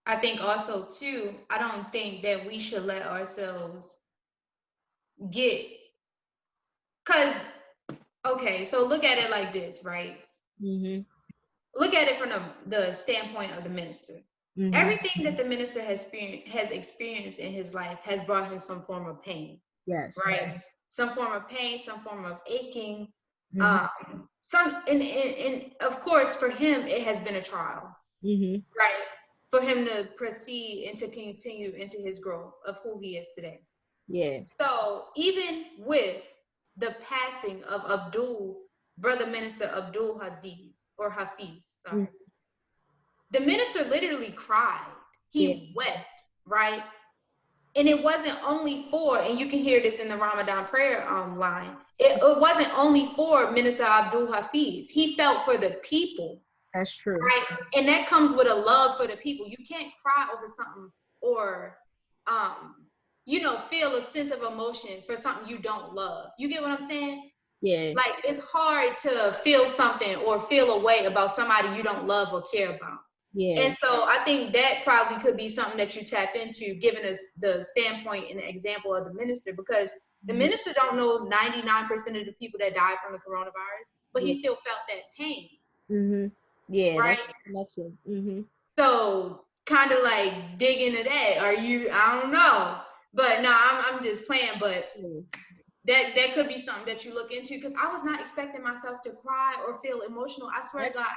I think also too, I don't think that we should let ourselves get, because, okay, so look at it like this, right? Look at it from the standpoint of the minister. Everything that the minister has experienced in his life has brought him some form of pain. Yes. Right? Some form of pain, some form of aching. And of course, for him, it has been a trial. Right? For him to proceed and to continue into his growth of who he is today. Yeah. So even with the passing of brother minister Abdul Hafiz, sorry. The minister literally cried. He wept, right? And it wasn't only for, and you can hear this in the Ramadan prayer line, it wasn't only for Minister Abdul Hafiz. He felt for the people. That's true. Right? And that comes with a love for the people. You can't cry over something or, feel a sense of emotion for something you don't love. You get what I'm saying? Yeah. Like, it's hard to feel something or feel a way about somebody you don't love or care about. Yeah. And so I think that probably could be something that you tap into, given us the standpoint and the example of the minister, because the minister don't know 99% of the people that died from the coronavirus, but he still felt that pain. Yeah, right? that's the connection. So kind of like dig into that. I don't know. But no, I'm just playing, but that could be something that you look into, because I was not expecting myself to cry or feel emotional. I swear to God,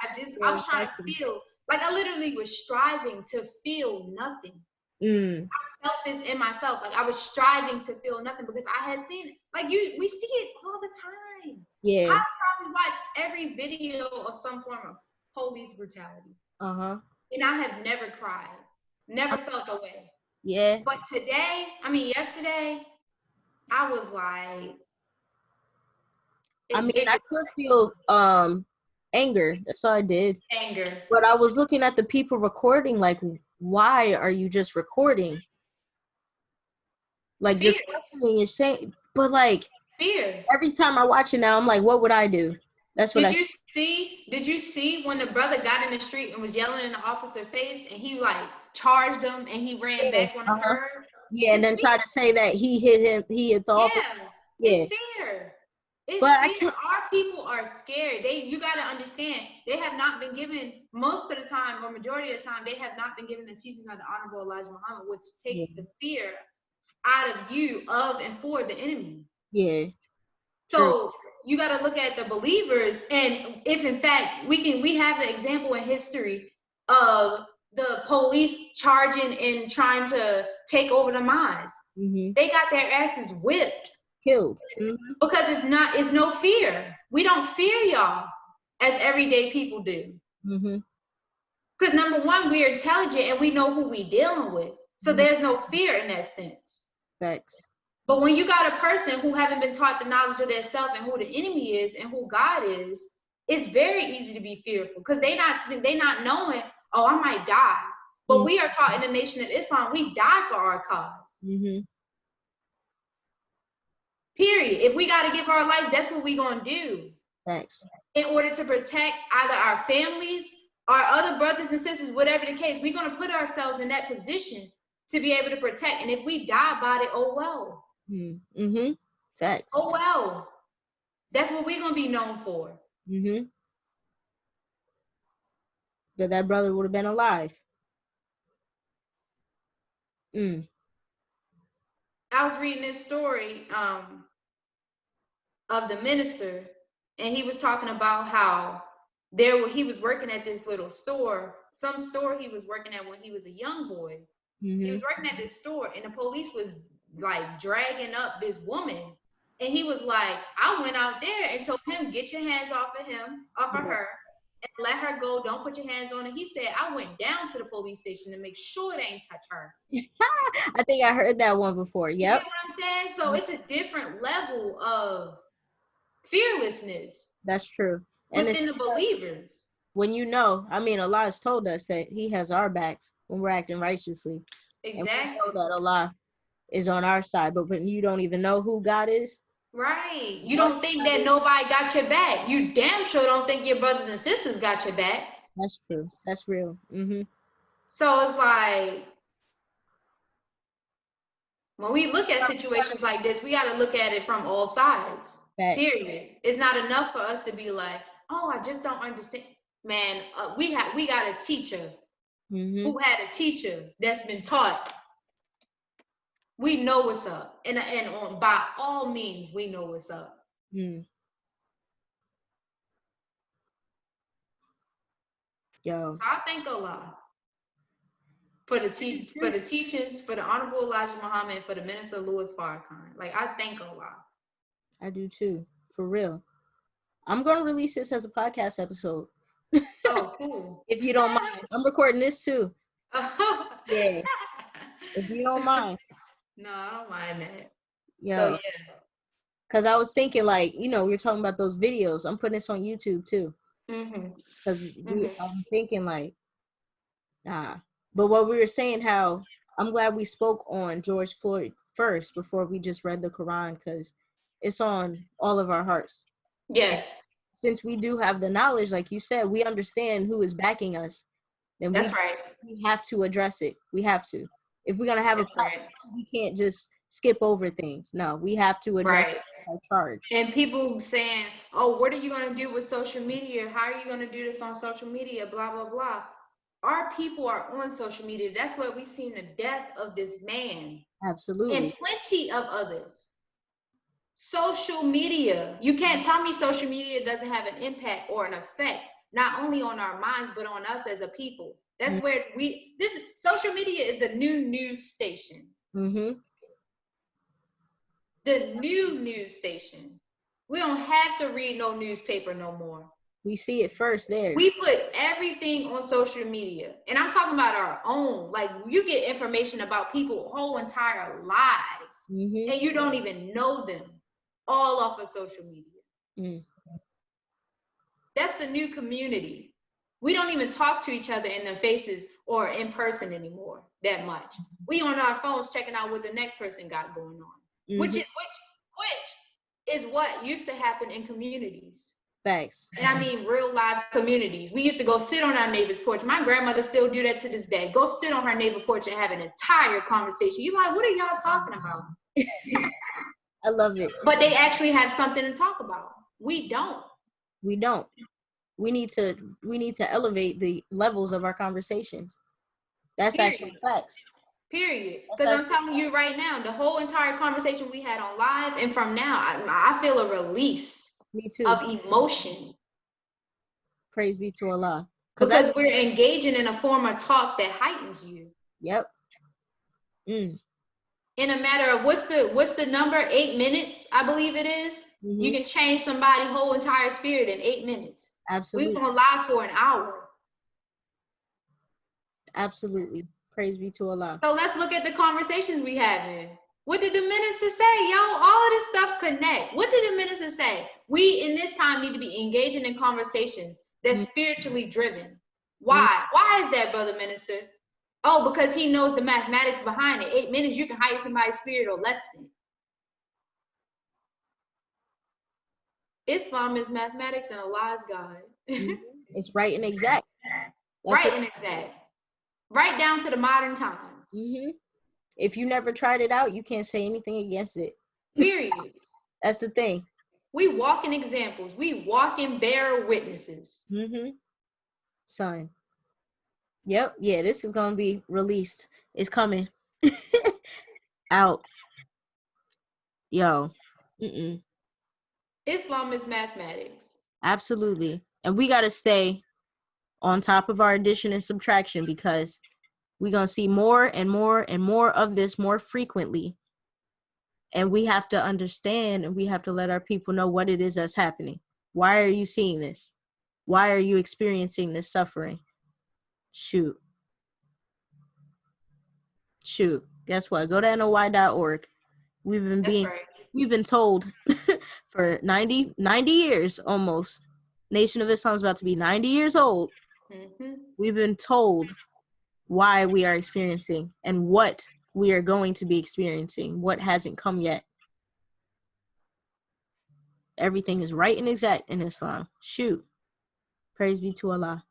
I was trying to feel, like, I literally was striving to feel nothing. I felt this in myself. Like, I was striving to feel nothing, because I had seen it. Like, we see it all the time. Yeah. I probably watched every video of some form of police brutality. And I have never cried, never felt the way. Yeah. But yesterday, I was like, I could feel anger. That's all I did. Anger. But I was looking at the people recording, like, why are you just recording? Like, fear. You're questioning, you're saying, but like, fear. Every time I watch it now, I'm like, what would I do? That's what Did you see when the brother got in the street and was yelling in the officer's face, and he like charged him and he ran back on the curb? Yeah, and then try to say that he hit him, he hit the officer. It's fear. It's fear. Our people are scared. You got to understand, they have not been given, most of the time, or majority of the time, they have not been given the teaching of the Honorable Elijah Muhammad, which takes the fear out of you, of and for the enemy. Yeah. So you got to look at the believers, and if in fact we have the example in history of the police charging and trying to take over the mosque. They got their asses whipped, killed, because it's no fear. We don't fear y'all. as everyday people do. Mm-hmm. Because number one, we're intelligent and we know who we're dealing with. So there's no fear in that sense. Facts. But when you got a person who haven't been taught the knowledge of their self and who the enemy is and who God is, it's very easy to be fearful because they not knowing, oh, I might die. But we are taught in the Nation of Islam, we die for our cause. Mm-hmm. Period. If we got to give our life, that's what we're going to do. Thanks. In order to protect either our families, our other brothers and sisters, whatever the case, we're going to put ourselves in that position to be able to protect. And if we die about it, oh well. Mm-hmm. Facts. Oh well. That's what we're going to be known for. Mm-hmm. But that brother would have been alive. I was reading this story of the minister, and he was talking about how he was working at this little store, some store he was working at when he was a young boy. He was working at this store, and the police was like dragging up this woman, and he was like, I went out there and told him, get your hands off of her, and let her go. Don't put your hands on her. He said, I went down to the police station to make sure they ain't touch her. I think I heard that one before. Yep. You know what I'm saying? So it's a different level of fearlessness. That's true. And within the believers. When you know, I mean, Allah has told us that He has our backs when we're acting righteously. Exactly. And we know that Allah is on our side, but when you don't even know who God is. Right. You don't think that nobody got your back. You damn sure don't think your brothers and sisters got your back. That's true. That's real. Mm-hmm. So it's like, when we look at situations like this, we got to look at it from all sides. Facts. Period. It's not enough for us to be like, oh, I just don't understand. Man, we got a teacher who had a teacher that's been taught. We know what's up, and by all means, we know what's up. Yo. So I thank Allah for the teachings, for the Honorable Elijah Muhammad, for the Minister Louis Farrakhan. Like, I thank Allah. I do too, for real. I'm gonna release this as a podcast episode. Oh, cool. If you don't mind, I'm recording this too. Yeah. If you don't mind. No, I don't mind that. Yo. So yeah. Cause I was thinking, like, we were talking about those videos. I'm putting this on YouTube too. Cause I'm thinking like, nah. But what we were saying, how I'm glad we spoke on George Floyd first before we just read the Quran, because it's on all of our hearts. Yes. And since we do have the knowledge, like you said, we understand who is backing us. Then that's right. We have to address it. We have to. If we're gonna have a problem, we can't just skip over things. No, we have to address our charge. And people saying, "Oh, what are you gonna do with social media? How are you gonna do this on social media?" Blah blah blah. Our people are on social media. That's where we've seen the death of this man. Absolutely. And plenty of others. Social media. You can't tell me social media doesn't have an impact or an effect, not only on our minds, but on us as a people. That's where social media is the new news station. The new news station. We don't have to read no newspaper no more. We see it first there. We put everything on social media. And I'm talking about our own. Like, you get information about people's whole entire lives. And you don't even know them. All off of social media. That's the new community. We don't even talk to each other in their faces or in person anymore that much. We on our phones checking out what the next person got going on. Which is what used to happen in communities. Facts. And I mean real live communities. We used to go sit on our neighbor's porch. My grandmother still do that to this day. Go sit on her neighbor's porch and have an entire conversation. You're like, what are y'all talking about? I love it. But they actually have something to talk about. We don't. We don't. We need to elevate the levels of our conversations. That's actually facts. Period. Because I'm telling you right now, the whole entire conversation we had on live, and from now, I feel a release. Me too. Of emotion. Praise be to Allah. Because we're engaging in a form of talk that heightens you. Yep. In a matter of what's the number? 8 minutes, I believe it is. You can change somebody's whole entire spirit in 8 minutes. We was Absolutely. gonna lie for an hour. Absolutely. Praise be to Allah. So let's look at the conversations we having. What did the minister say, yo? All of this stuff connect. What did the minister say? We in this time need to be engaging in conversation that's spiritually driven. Mhm. Why? Why is that, brother minister? Oh, because he knows the mathematics behind it. 8 minutes, you can hide somebody's spirit or less than. Islam is mathematics and Allah is God. It's right and exact. That's Right it. and exact. Right down to the modern times. If you never tried it out, you can't say anything against it. Period. That's the thing. We walk in examples. We walk in bear witnesses. Son. Yep. Yeah, this is gonna be released. It's coming. Out. Yo. Islam is mathematics. Absolutely. And we gotta stay on top of our addition and subtraction, because we're gonna see more and more and more of this more frequently. And we have to understand, and we have to let our people know what it is that's happening. Why are you seeing this? Why are you experiencing this suffering? Shoot. Guess what? Go to NOY.org. That's right. We've been told for 90 years almost. Nation of Islam is about to be 90 years old. We've been told why we are experiencing and what we are going to be experiencing, what hasn't come yet. Everything is right and exact in Islam. Shoot. Praise be to Allah.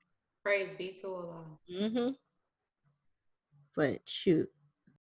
Praise be to Allah. But shoot.